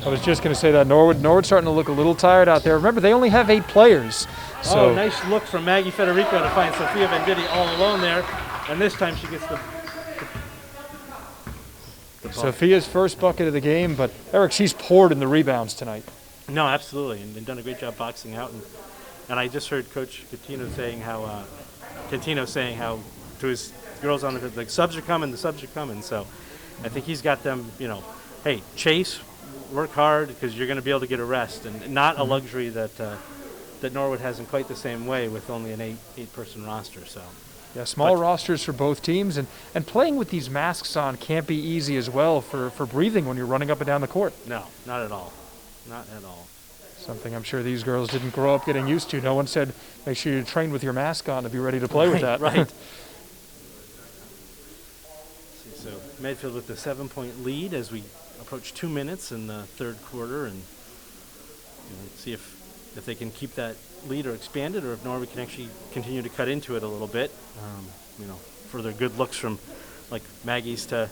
I was just going to say that Norwood's starting to look a little tired out there. Remember, they only have 8 players. So. Oh, nice look from Maggie Federico to find Sophia Venditti all alone there, and this time she gets the Sophia's first bucket of the game, but Eric, she's poured in the rebounds tonight. No, absolutely, and done a great job boxing out. And I just heard Coach Catino saying how to his girls on the subs are coming, So I think he's got them, hey, chase, work hard, because you're going to be able to get a rest, and not a luxury that Norwood has in quite the same way with only an 8-person roster. So. Yeah, small rosters for both teams, and playing with these masks on can't be easy as well for breathing when you're running up and down the court. No, not at all. Not at all. Something I'm sure these girls didn't grow up getting used to. No one said, make sure you train with your mask on to be ready to play with that. Right. So Medfield with the 7-point lead as we approach 2 minutes in the third quarter, and see if they can keep that lead or expand it, or if Norwood can actually continue to cut into it a little bit. Further good looks from like Maggie's to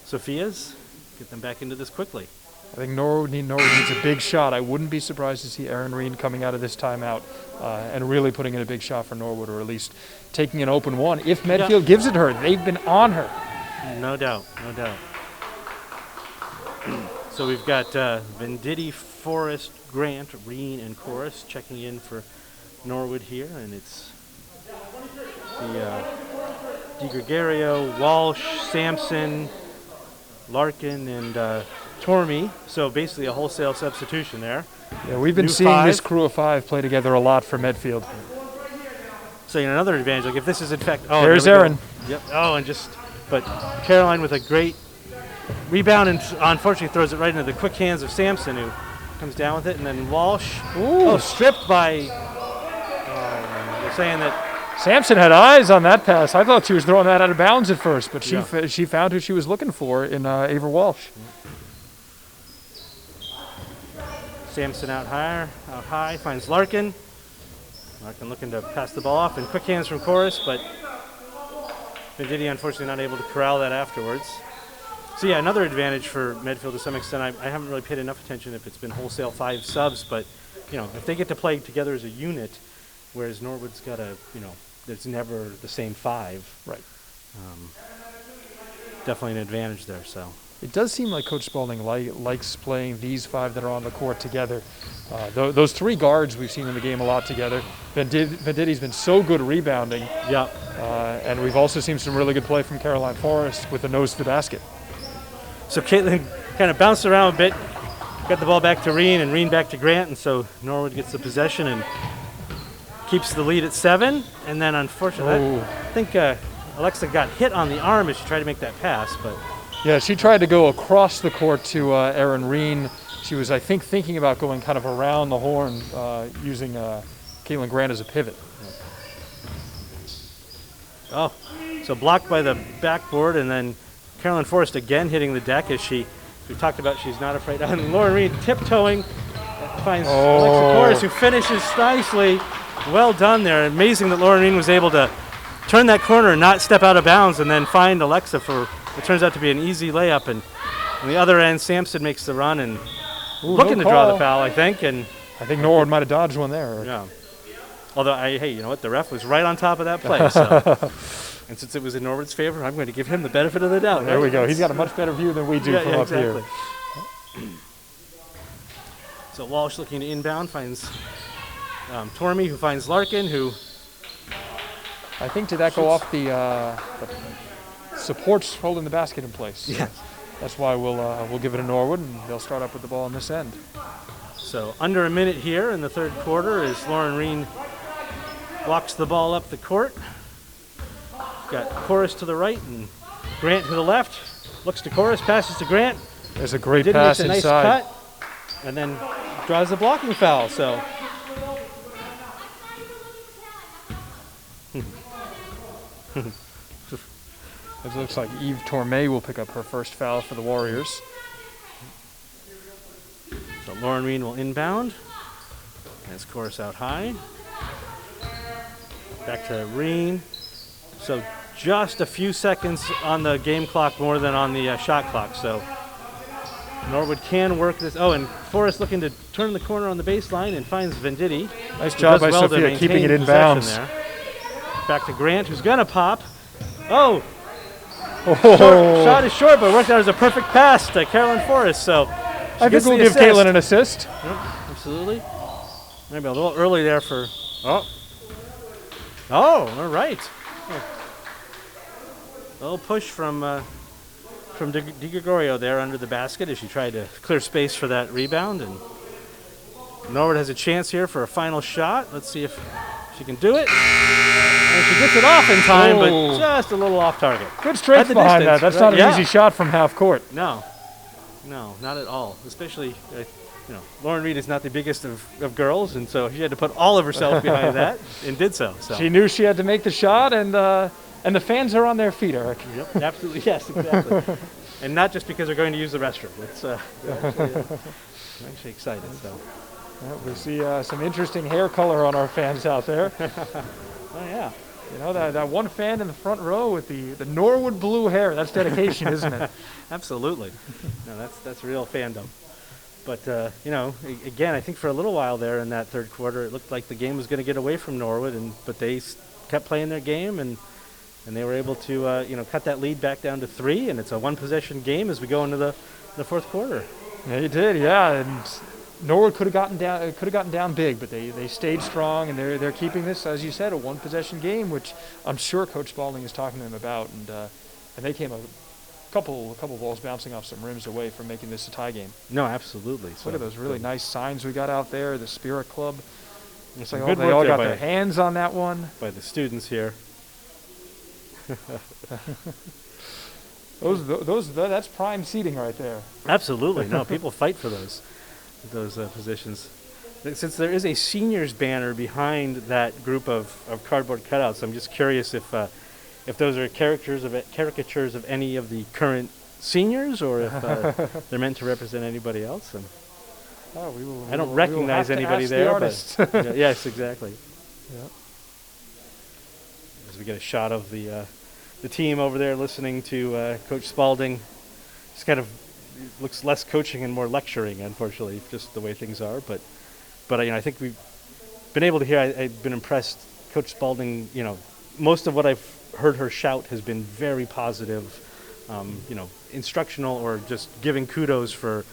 Sophia's, get them back into this quickly. I think Norwood needs a big shot. I wouldn't be surprised to see Erin Reen coming out of this timeout and really putting in a big shot for Norwood, or at least taking an open one. If Medfield gives it her, they've been on her. No doubt. So we've got Venditti, Forrest, Grant, Reen, and Corus checking in for Norwood here, and it's the DiGregorio, Walsh, Sampson, Larkin, and Tormey. So basically a wholesale substitution there. Yeah, we've been seeing this crew of 5 play together a lot for Medfield. So another advantage, like if this is in fact, there's Erin. Yep. But Caroline with a great rebound, and unfortunately throws it right into the quick hands of Sampson, who comes down with it, and then Walsh. Ooh. Stripped by. They're saying that Sampson had eyes on that pass. I thought she was throwing that out of bounds at first, but she found who she was looking for in Ava Walsh. Sampson out high, finds Larkin. Larkin looking to pass the ball off, and quick hands from Corus, but Venditti unfortunately not able to corral that afterwards. So yeah, another advantage for Medfield to some extent. I haven't really paid enough attention if it's been wholesale 5 subs, but if they get to play together as a unit, whereas Norwood's got there's never the same 5. Right. Definitely an advantage there. So it does seem like Coach Spalding likes playing these 5 that are on the court together. Those 3 guards we've seen in the game a lot together. Venditti's been so good rebounding. Yeah. And we've also seen some really good play from Caroline Forrest with the nose to the basket. So Caitlin kind of bounced around a bit, got the ball back to Reen, and Reen back to Grant, and so Norwood gets the possession, and keeps the lead at 7. And then, unfortunately, I think Alexa got hit on the arm as she tried to make that pass. But Yeah, she tried to go across the court to Erin Reen. She was, I think, thinking about going kind of around the horn using Caitlin Grant as a pivot. Oh, so blocked by the backboard, and then Carolyn Forrest again hitting the deck as we talked about, she's not afraid. And Lauren Reed tiptoeing, finds Alexa Corus, who finishes nicely. Well done there. Amazing that Lauren Reed was able to turn that corner and not step out of bounds and then find Alexa for what turns out to be an easy layup. And on the other end, Sampson makes the run and looking to draw the foul, I think. And I think Norwood might have dodged one there. Yeah. Although, hey, you know what? The ref was right on top of that play. So. And since it was in Norwood's favor, I'm going to give him the benefit of the doubt. There we go. He's got a much better view than we do from up here. So Walsh looking to inbound, finds Tormey, who finds Larkin, who... I think did that go off the supports holding the basket in place. Yes. That's why we'll give it to Norwood, and they'll start up with the ball on this end. So under a minute here in the third quarter as Lauren Reen walks the ball up the court. Got Corus to the right and Grant to the left. Looks to Corus, passes to Grant. There's a great pass inside. Nice cut, and then draws a blocking foul. So it looks like Eve Tormey will pick up her first foul for the Warriors. So Lauren Reen will inbound. Has Corus out high. Back to Reen. So just a few seconds on the game clock more than on the shot clock. So Norwood can work this. Oh, and Forrest looking to turn the corner on the baseline and finds Venditti. Nice job by Sophia keeping it in bounds. There. Back to Grant, who's going to pop. Oh! Shot is short, but worked out as a perfect pass to Carolyn Forrest. So I think we'll give Caitlin an assist. Yep, absolutely. Maybe a little early there for... Oh, all right. A little push from Di Gregorio there under the basket as she tried to clear space for that rebound. And Norwood has a chance here for a final shot. Let's see if she can do it. And she gets it off in time, but just a little off target. Good strength behind that. That's not an easy shot from half court. No, not at all. Especially, Lauren Reed is not the biggest of girls, and so she had to put all of herself behind that and did so. She knew she had to make the shot, and the fans are on their feet, Eric. Yep, absolutely, yes, exactly. And not just because they're going to use the restroom. It's I'm actually excited. So we see some interesting hair color on our fans out there. Oh yeah. You know, that one fan in the front row with the Norwood blue hair. That's dedication, isn't it? Absolutely. No, that's real fandom. But again, I think for a little while there in that third quarter, it looked like the game was going to get away from Norwood, but they kept playing their game and they were able to cut that lead back down to 3, and it's a one-possession game as we go into the fourth quarter. They did, yeah. And Norwood could have gotten down big, but they stayed strong, and they're keeping this, as you said, a one-possession game, which I'm sure Coach Spalding is talking to them about, and they came a couple balls bouncing off some rims away from making this a tie game. No, absolutely. Look at those really nice signs we got out there. The Spirit Club. It's like they all got their hands on that one. By the students here. That's prime seating right there. Absolutely. No, people fight for those positions. Since there is a seniors banner behind that group of cardboard cutouts, I'm just curious if those are caricatures of any of the current seniors, or if they're meant to represent anybody else. And I don't recognize anybody there, but yes, exactly. Yeah. As we get a shot of the team over there listening to Coach Spalding, just kind of looks less coaching and more lecturing, unfortunately, just the way things are. But I think we've been able to hear. I've been impressed. Coach Spalding, most of what I've heard her shout has been very positive, instructional, or just giving kudos for,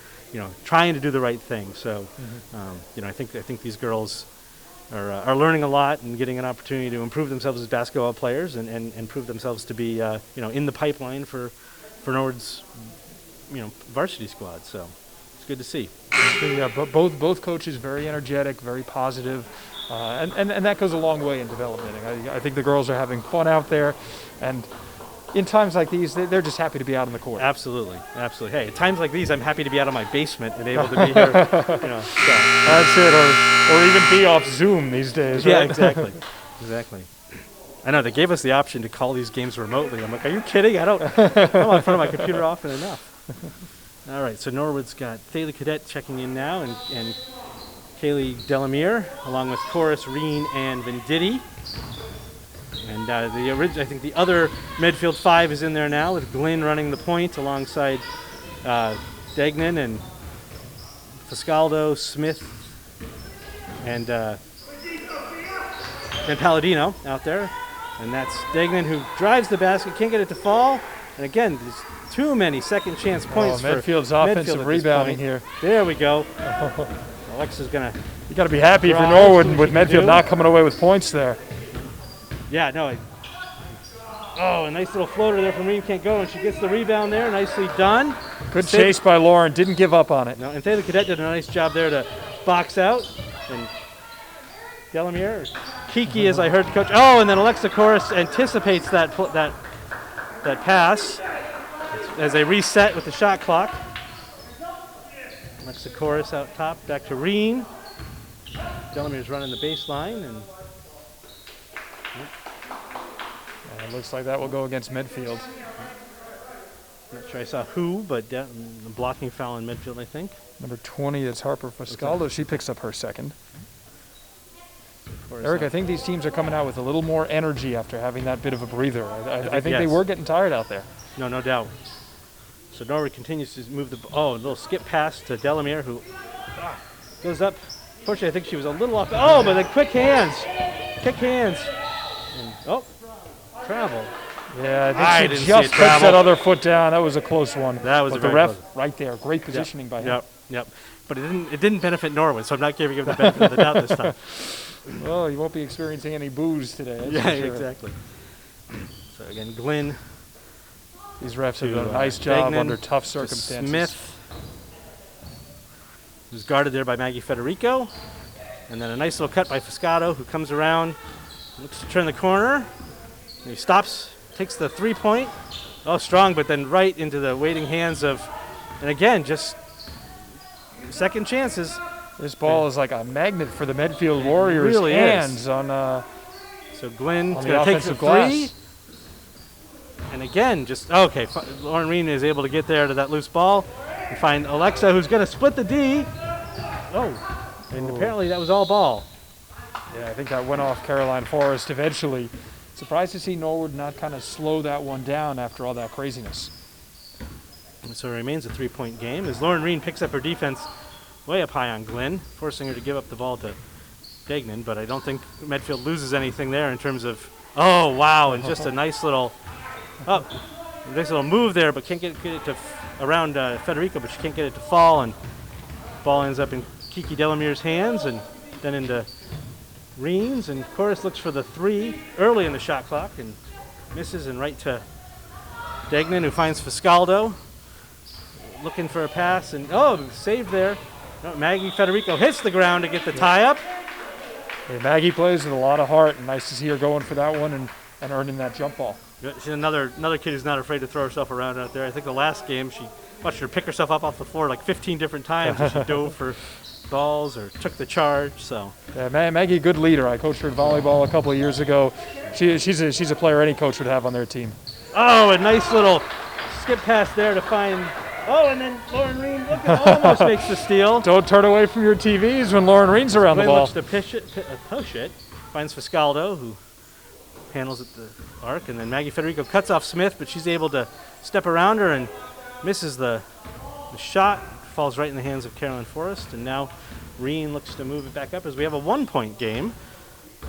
trying to do the right thing. So, I think these girls are learning a lot and getting an opportunity to improve themselves as basketball players and prove themselves to be, in the pipeline for Norwood's, varsity squad. So it's good to see. Yeah, but both coaches very energetic, very positive. And that goes a long way in development. I think the girls are having fun out there, and in times like these, they're just happy to be out on the court. Absolutely, absolutely. Hey, at times like these, I'm happy to be out of my basement and able to be here. So. That's it, or even be off Zoom these days. Right? Yeah, exactly, exactly. I know they gave us the option to call these games remotely. I'm like, are you kidding? I'm in front of my computer often enough. All right, so Norwood's got Thalia Cadet checking in now, and Kaylee Delamere, along with Chorus, Reen, and Venditti. And I think the other Medfield 5 is in there now, with Glynn running the point alongside Degnan and Fiscaldo, Smith, and Palladino out there. And that's Degnan, who drives the basket, can't get it to fall. And again, there's too many second chance points for Medfield's offensive Medfield rebounding here. There we go. Alexa's going to... You got to be happy for Norwood with Medfield not coming away with points there. Yeah, no. A nice little floater there from Reem, can't go, and she gets the rebound there. Nicely done. Good chase by Lauren. Didn't give up on it. No, and Thalia Cadet did a nice job there to box out. And Delamere, Kiki, as I heard coach. Oh, and then Alexa Chorus anticipates that pass as they reset with the shot clock. Alexa Chorus out top, back to Reen. Delamere's running the baseline, and it looks like that will go against Medfield. Not sure I saw who, but the blocking foul in Medfield, I think. Number 20 is Harper Fiscaldo. She picks up her second. Eric, I think these teams are coming out with a little more energy after having that bit of a breather. I think they were getting tired out there. No doubt. So Norwood continues to move a little skip pass to Delamere, who goes up. Unfortunately, I think she was a little off. Oh, but then quick hands. And, travel. Yeah, I think she just puts that other foot down. That was a close one. That was but the ref right there. Great positioning by him. Yep. But it didn't benefit Norwood, so I'm not giving him the benefit of the doubt this time. Well, you won't be experiencing any boos today. Yeah, exactly. So again, Glynn. These refs have done a nice job Degnan, under tough circumstances. Smith, who's guarded there by Maggie Federico. And then a nice little cut by Fiscado, who comes around, looks to turn the corner. And he stops, takes the 3-point. Oh, strong, but then right into the waiting hands of, and again, just second chances. This ball is like a magnet for the Medfield Warriors' really hands is. on So Glynn on going to take the glass. 3. And again, Lauren Reen is able to get there to that loose ball and find Alexa, who's going to split the D. And apparently that was all ball. Yeah, I think that went off Caroline Forrest eventually. Surprised to see Norwood not kind of slow that one down after all that craziness. And so it remains a 3-point game as Lauren Reen picks up her defense way up high on Glynn, forcing her to give up the ball to Degnan, but I don't think Medfield loses anything there in terms of, and just a nice little move there, but can't get it to around Federico, but she can't get it to fall, and ball ends up in Kiki Delamere's hands and then into Reen's, and Chorus looks for the 3 early in the shot clock and misses, and right to Degnan, who finds Fiscaldo looking for a pass, and saved there. No, Maggie Federico hits the ground to get the tie up. Hey, Maggie plays with a lot of heart, and nice to see her going for that one and earning that jump ball. She's another kid who's not afraid to throw herself around out there. I think the last game she watched her pick herself up off the floor like 15 different times as she dove for balls or took the charge. So yeah, Maggie, a good leader. I coached her in volleyball a couple of years ago. She's a player any coach would have on their team. A nice little skip pass there to find. And then Lauren Reen almost makes the steal. Don't turn away from your TVs when Lauren Reen's around the ball. Looks to push it. Finds Fiscaldo, who handles at the arc, and then Maggie Federico cuts off Smith, but she's able to step around her and misses the shot. Falls right in the hands of Caroline Forrest, and now Reen looks to move it back up as we have a 1-point game.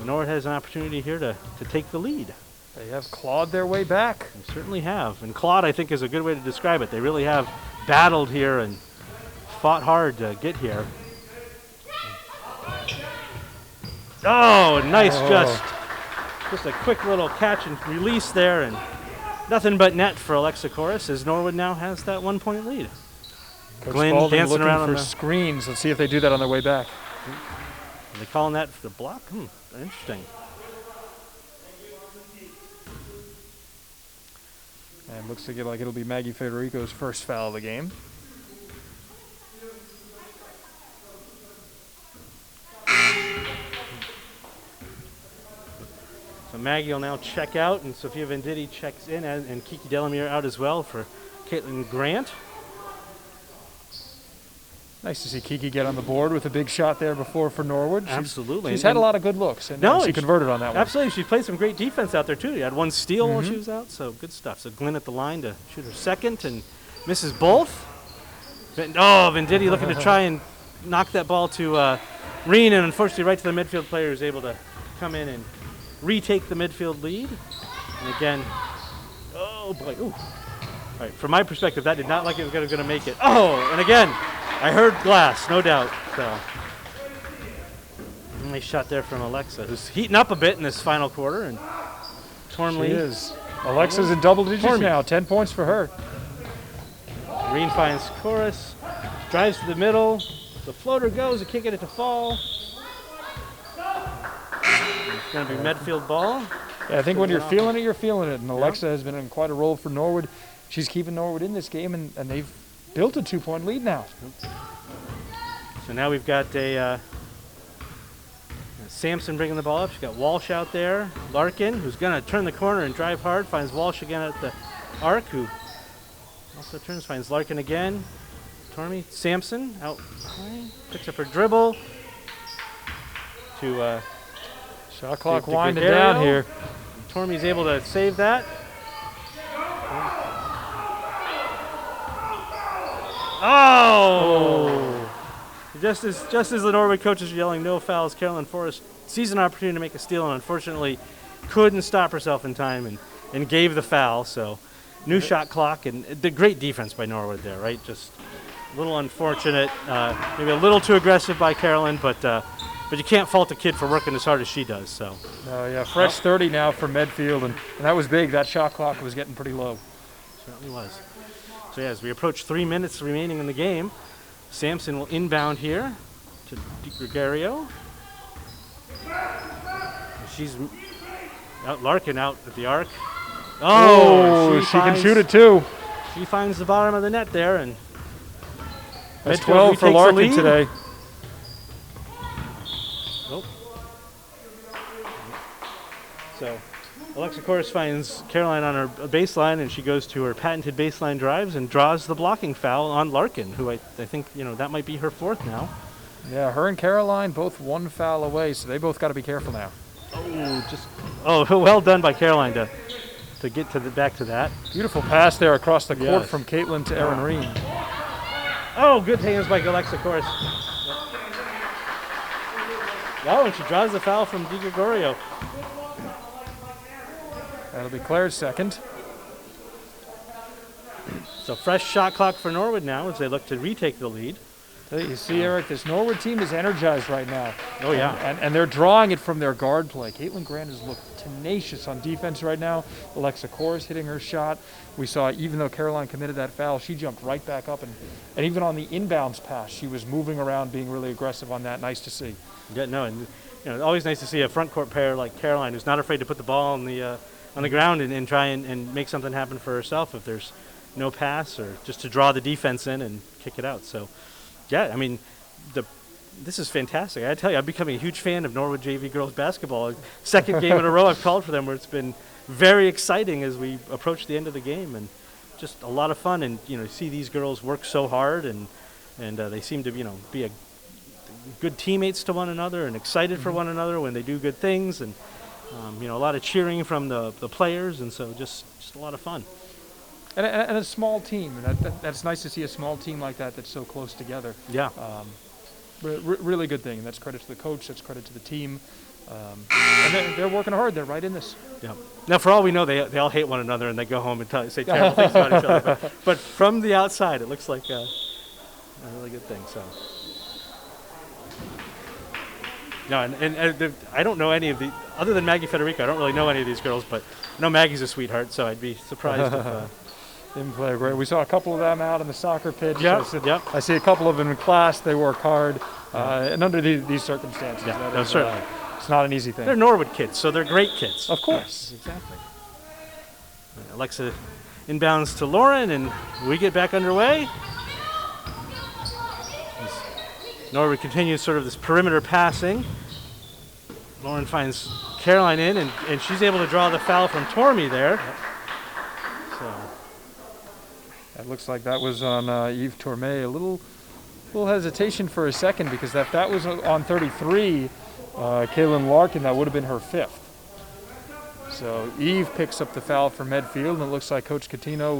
Norwood has an opportunity here to take the lead. They have clawed their way back. They certainly have. And clawed, I think, is a good way to describe it. They really have battled here and fought hard to get here. Nice just a quick little catch and release there, and nothing but net for Alexa Chorus as Norwood now has that 1-point lead. Coach Glynn Spalding dancing looking around for screens. Let's see if they do that on their way back. Are they calling that for the block? Interesting. And looks like it'll be Maggie Federico's first foul of the game. So Maggie will now check out, and Sophia Venditti checks in, and Kiki Delamere out as well for Caitlin Grant. Nice to see Kiki get on the board with a big shot there before for Norwood. Absolutely. She's had a lot of good looks, and she converted on that one. Absolutely. She played some great defense out there, too. She had one steal while she was out, so good stuff. So Glenn at the line to shoot her second, and misses both. Venditti looking to try and knock that ball to Reen, and unfortunately right to the midfield player who's able to come in and retake the midfield lead. And again, oh boy, ooh. All right, from my perspective, that did not like it was going to make it. Oh, and again, I heard glass, no doubt. So, nice shot there from Alexa, who's heating up a bit in this final quarter. And Tormley She is. Alexa's in double digits now, 10 points for her. Reen finds Chorus, drives to the middle. The floater goes, they can't get it to fall. It's going to be Medfield ball. Yeah, I think when you're feeling it, you're feeling it. And Alexa has been in quite a role for Norwood. She's keeping Norwood in this game, and they've built a 2-point lead now. So now we've got a Sampson bringing the ball up. She's got Walsh out there. Larkin, who's going to turn the corner and drive hard, finds Walsh again at the arc, who also turns, finds Larkin again. Tormey, Sampson out high, picks up her dribble to shot clock winding down here. Tormey's able to save that. Oh! Just as the Norwood coaches are yelling no fouls, Carolyn Forrest sees an opportunity to make a steal and unfortunately couldn't stop herself in time and gave the foul. So new shot clock, and the great defense by Norwood there, right? Just a little unfortunate, maybe a little too aggressive by Carolyn, but you can't fault a kid for working as hard as she does. So. Oh yeah, fresh 30 now for Medfield, and that was big. That shot clock was getting pretty low. Certainly was. So as we approach 3 minutes remaining in the game, Sampson will inbound here to Gregario. She's out, Larkin out at the arc. Oh, she can shoot it too. She finds the bottom of the net there, and that's 12 for Larkin today. Nope. So Alexa Corus finds Caroline on her baseline, and she goes to her patented baseline drives and draws the blocking foul on Larkin, who I think, that might be her fourth now. Yeah, her and Caroline both one foul away, so they both got to be careful now. Well done by Caroline to get back to that. Beautiful pass there across the court from Caitlin to Erin Reen. Oh, good hands by Alexa Corus. Oh, and she draws the foul from Di Gregorio. That'll be Claire's second. So fresh shot clock for Norwood now as they look to retake the lead. You see, Eric, this Norwood team is energized right now. Oh, yeah. And they're drawing it from their guard play. Caitlin Grant has looked tenacious on defense right now. Alexa Corus hitting her shot. We saw, even though Caroline committed that foul, she jumped right back up. And even on the inbounds pass, she was moving around, being really aggressive on that. Nice to see. Yeah, no, and always nice to see a front court pair like Caroline, who's not afraid to put the ball on the ground and try and make something happen for herself if there's no pass, or just to draw the defense in and kick it out. So, yeah, I mean, this is fantastic. I tell you, I'm becoming a huge fan of Norwood JV girls basketball. Second game in a row I've called for them where it's been very exciting as we approach the end of the game, and just a lot of fun. And see these girls work so hard, and they seem to be good teammates to one another and excited for one another when they do good things, and a lot of cheering from the players, and so just a lot of fun. And a small team, and that's nice to see a small team like that that's so close together. Yeah. Really good thing. And that's credit to the coach. That's credit to the team. And they're working hard. They're right in this. Yeah. Now, for all we know, they all hate one another and they go home and say terrible things about each other. But from the outside, it looks like a really good thing. So. No, and I don't know any of the other than Maggie Federico. I don't really know any of these girls, but I know Maggie's a sweetheart, so I'd be surprised if. Didn't play great. We saw a couple of them out on the soccer pitch. Yep. I see a couple of them in class. They work hard. and under these circumstances. Yeah, that no, is, certainly. it's not an easy thing. They're Norwood kids, so they're great kids. Of course. Exactly. Alexa inbounds to Lauren, and we get back underway. As Norwood continues sort of this perimeter passing. Lauren finds Caroline in, and she's able to draw the foul from Tormey there. Yep. So That looks like that was on Yves Tourmé. A little hesitation for a second, because if that was on 33, Kaylin Larkin, that would have been her 5th. So Eve picks up the foul for Medfield, and it looks like Coach Catino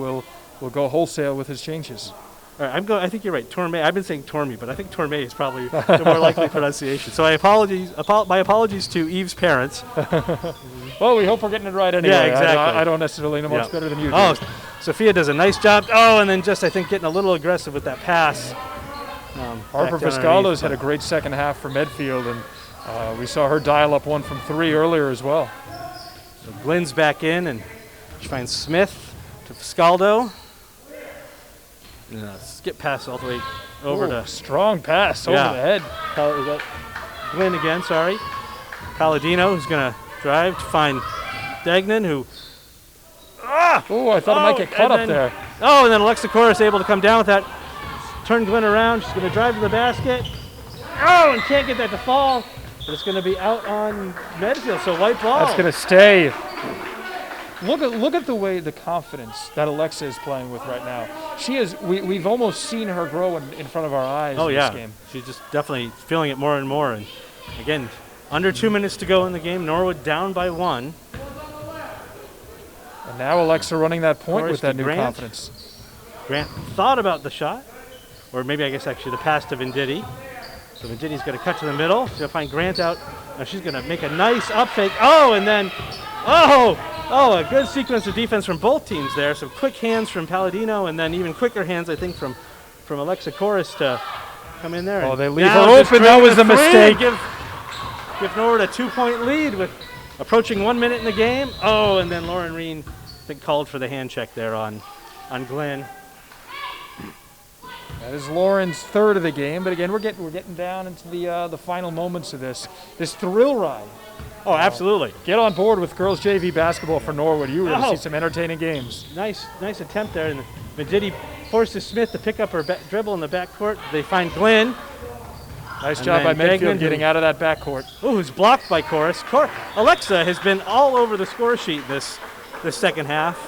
will go wholesale with his changes. all right, I think you're right. Tormey. I've been saying Tormey, but I think Tormey is probably the more likely pronunciation. So my apologies to Eve's parents. Well, we hope we're getting it right anyway. Yeah, exactly. I don't necessarily know much better than you do. Oh, Sophia does a nice job. Oh, and then just, I think, getting a little aggressive with that pass. Harper Fiscaldo's had a great second half for Medfield, and we saw her dial up one from 3 earlier as well. So Glenn's back in, and she finds Smith to Fiscaldo. And skip pass all the way over to strong pass over the head. Glenn again, sorry. Palladino, who's going to drive to find Degnan, who... Oh, I thought it might get cut up there. Oh, and then Alexa Corus able to come down with that. Turn Glenn around. She's going to drive to the basket. Oh, and can't get that to fall. But it's going to be out on Medfield, so white ball. That's going to stay. Look at the way, the confidence that Alexa is playing with right now. She is. We've almost seen her grow in front of our eyes in this game. She's just definitely feeling it more and more. And again, under 2 minutes to go in the game. Norwood down by 1. And now Alexa running that point Forrest with that to new Grant. confidence. Grant thought about the shot, or maybe I guess actually the pass to Venditti. So Venditti's going to cut to the middle. She's going to find Grant out. Now she's going to make a nice up fake. Oh, and then, a good sequence of defense from both teams there. Some quick hands from Palladino, and then even quicker hands, I think, from Alexa Corus to come in there. Oh, they leave her open. That was a mistake. Give Norwood a 2-point lead with approaching 1 minute in the game. Oh, and then Lauren Reen, I think, called for the hand check there on Glenn. That is Lauren's 3rd of the game, but again, we're getting down into the final moments of this thrill ride. Oh, absolutely. Get on board with girls JV basketball for Norwood. You will see some entertaining games. Nice attempt there, and Venditti forces Smith to pick up her dribble in the backcourt. They find Glenn. Nice job by Medfield getting out of that backcourt. Oh, who's blocked by Corus. Alexa has been all over the score sheet this second half.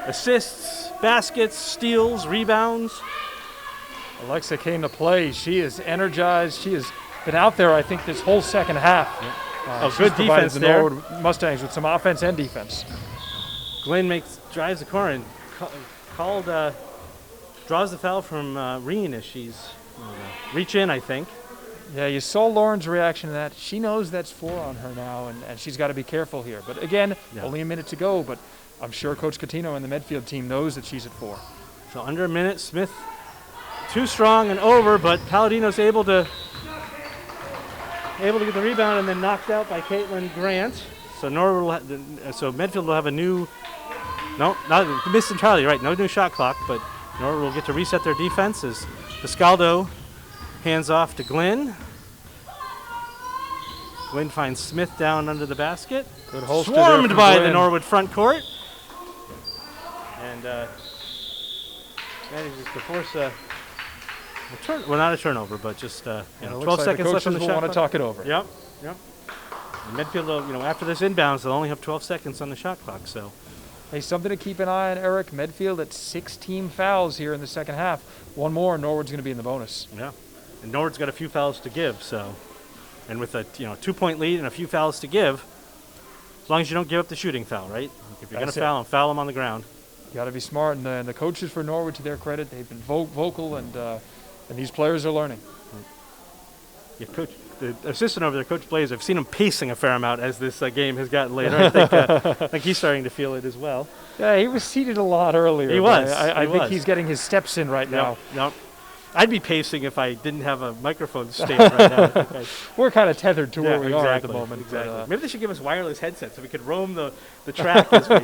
Assists, baskets, steals, rebounds. Alexa came to play. She is energized. She has been out there, I think, this whole second half. Good defense the there. Norwood Mustangs with some offense and defense. Glenn drives the corner and draws the foul from Reen as she's reach in, I think. Yeah, you saw Lauren's reaction to that. She knows that's 4 on her now, and she's got to be careful here. But again, only a minute to go, but I'm sure Coach Catino and the Medfield team knows that she's at 4. So under a minute, Smith too strong and over, but Palladino's able to get the rebound and then knocked out by Caitlin Grant. So Medfield will have a new, not missed entirely, right? No new shot clock, but Norwood will get to reset their defense as Fiscaldo hands off to Glenn. Glenn finds Smith down under the basket. Good holster swarmed there by Glenn. The Norwood front court, and manages to force a not a turnover, but just 12 seconds left on the shot clock. Want to talk it over. Yep. And Medfield, after this inbounds, they'll only have 12 seconds on the shot clock. So, hey, something to keep an eye on, Eric. Medfield at 6 team fouls here in the second half. One more, and Norwood's going to be in the bonus. Yeah, and Norwood's got a few fouls to give. So, and with a 2-point lead and a few fouls to give, as long as you don't give up the shooting foul, right? If you're going to foul them on the ground. You got to be smart, and the coaches for Norwood, to their credit, they've been vocal, and these players are learning. Yeah, Coach, the assistant over there, Coach Blaze, I've seen him pacing a fair amount as this game has gotten later. I think he's starting to feel it as well. Yeah, he was seated a lot earlier. He was. I think he's getting his steps in right now. Yep. I'd be pacing if I didn't have a microphone stand right now. We're kind of tethered to where we are at the moment. Exactly. Maybe they should give us wireless headsets so we could roam the track as we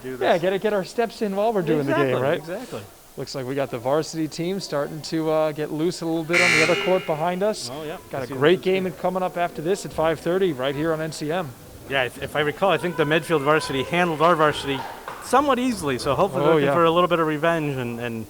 do this. Yeah, get our steps in while we're doing the game, right? Exactly. Looks like we got the varsity team starting to get loose a little bit on the other court behind us. Oh, yeah. Got a great game coming up after this at 5:30 right here on NCM. Yeah, if I recall, I think the Medfield varsity handled our varsity somewhat easily, so hopefully we're looking for a little bit of revenge and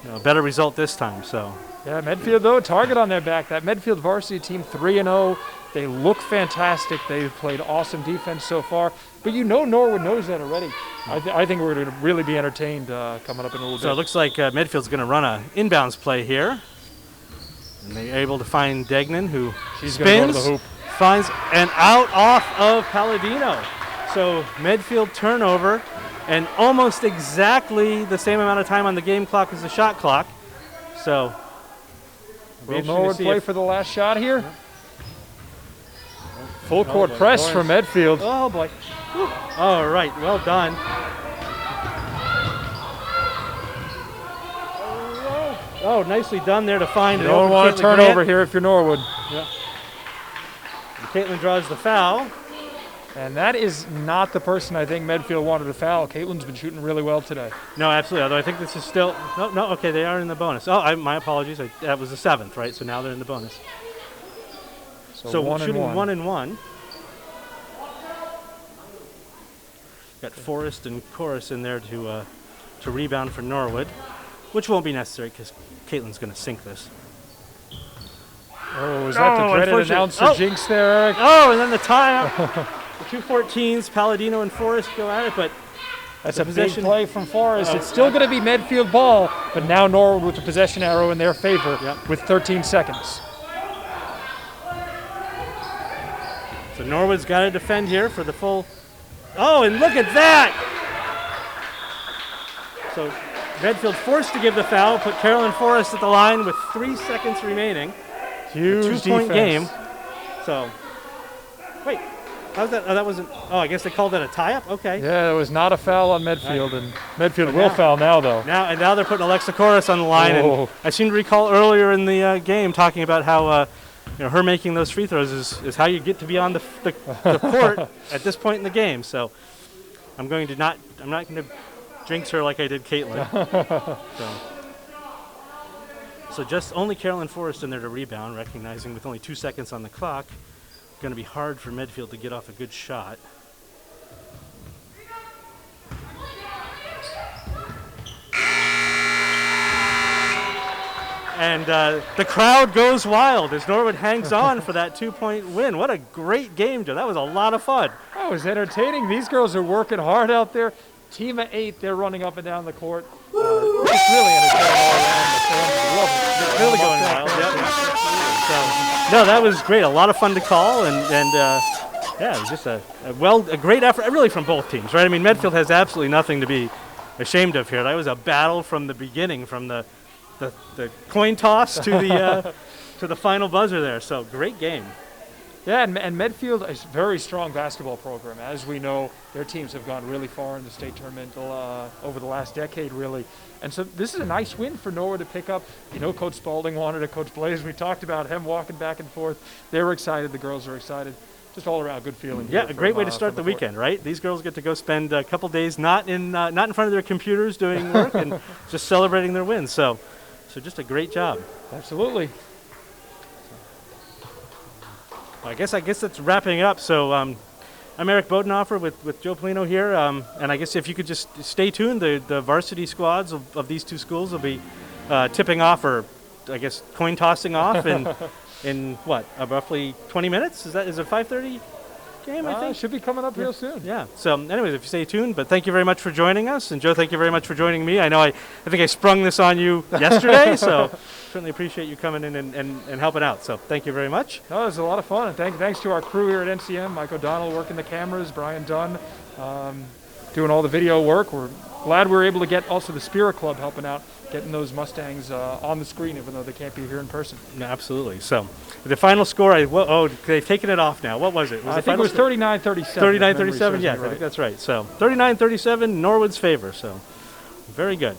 a better result this time. So yeah, Medfield though, target on their back. That Medfield varsity team 3-0. They look fantastic. They've played awesome defense so far. But Norwood knows that already. I think we're going to really be entertained coming up in a little bit. So it looks like Medfield's going to run a inbounds play here. And they're able to find Degnan, who She's going to go to the hoop. Finds an out off of Palladino. So Medfield turnover, and almost exactly the same amount of time on the game clock as the shot clock. So will Norwood play for the last shot here? Yeah. Full court press from Medfield. Oh boy. Whew. All right, well done. Oh, nicely done there to find it. You don't want a turnover here if you're Norwood. Yeah. Caitlin draws the foul. And that is not the person I think Medfield wanted to foul. Caitlin's been shooting really well today. No, absolutely. Although I think this is still no. Okay, they are in the bonus. Oh, my apologies. That was the 7th, right? So now they're in the bonus. So one shooting and 1 and 1. Got Forrest and Chorus in there to rebound for Norwood, which won't be necessary because Caitlin's going to sink this. Oh, is that the dreaded announcer jinx there, Eric? Oh, and then the tie-up. The 2-14s, Palladino and Forrest go at it, but that's a big play from Forrest. It's still going to be Medfield ball, but now Norwood with the possession arrow in their favor with 13 seconds. So Norwood's got to defend here for the full. Oh, and look at that! So Medfield forced to give the foul, put Carolyn Forrest at the line with 3 seconds remaining. Huge 2-point game. So, wait, how's that? Oh, that wasn't. Oh, I guess they called that a tie-up. Okay. Yeah, it was not a foul on Medfield, and Medfield will foul now, though. Now they're putting Alexa Chorus on the line, and I seem to recall earlier in the game talking about how her making those free throws is how you get to be on the court at this point in the game. So, I'm not going to jinx her like I did Caitlin. So just only Carolyn Forrest in there to rebound, recognizing with only 2 seconds on the clock, going to be hard for Medfield to get off a good shot. And the crowd goes wild as Norwood hangs on for that 2-point win. What a great game, Joe. That was a lot of fun. That was entertaining. These girls are working hard out there. Team of 8, they're running up and down the court. It's really entertaining all around. The fans love it. It's really going wild. Yep. So, no, that was great. A lot of fun to call, and yeah, it was just a great effort, really, from both teams, right? I mean, Medfield has absolutely nothing to be ashamed of here. That was a battle from the beginning, from the coin toss to the final buzzer there. So great game. Yeah, and Medfield is a very strong basketball program. As we know, their teams have gone really far in the state tournament over the last decade, really. And so this is a nice win for Norwood to pick up. You know, Coach Spalding wanted it. Coach Blaze, we talked about him walking back and forth. They were excited. The girls are excited. Just all around good feeling. Yeah, a great way to start the weekend, right? These girls get to go spend a couple days not in front of their computers doing work and just celebrating their wins. So just a great job. Absolutely. I guess that's wrapping up. So I'm Eric Bodenhofer with Joe Polino here, and I guess if you could just stay tuned, the varsity squads of these two schools will be tipping off, or I guess coin tossing off in what, roughly 20 minutes? Is it 5:30 game? I think should be coming up real soon. Yeah. So, anyways, if you stay tuned, but thank you very much for joining us, and Joe, thank you very much for joining me. I know I think I sprung this on you yesterday, so certainly appreciate you coming in and helping out. So, thank you very much. No, it was a lot of fun, and thanks to our crew here at NCM, Mike O'Donnell working the cameras, Brian Dunn doing all the video work. We're glad we were able to get also the Spirit Club helping out, getting those Mustangs on the screen, even though they can't be here in person. No, absolutely. So, the final score, they've taken it off now. What was it? I think it was 39-37. 39-37, yes, I think that's right. So, 39-37, Norwood's favor. So, very good.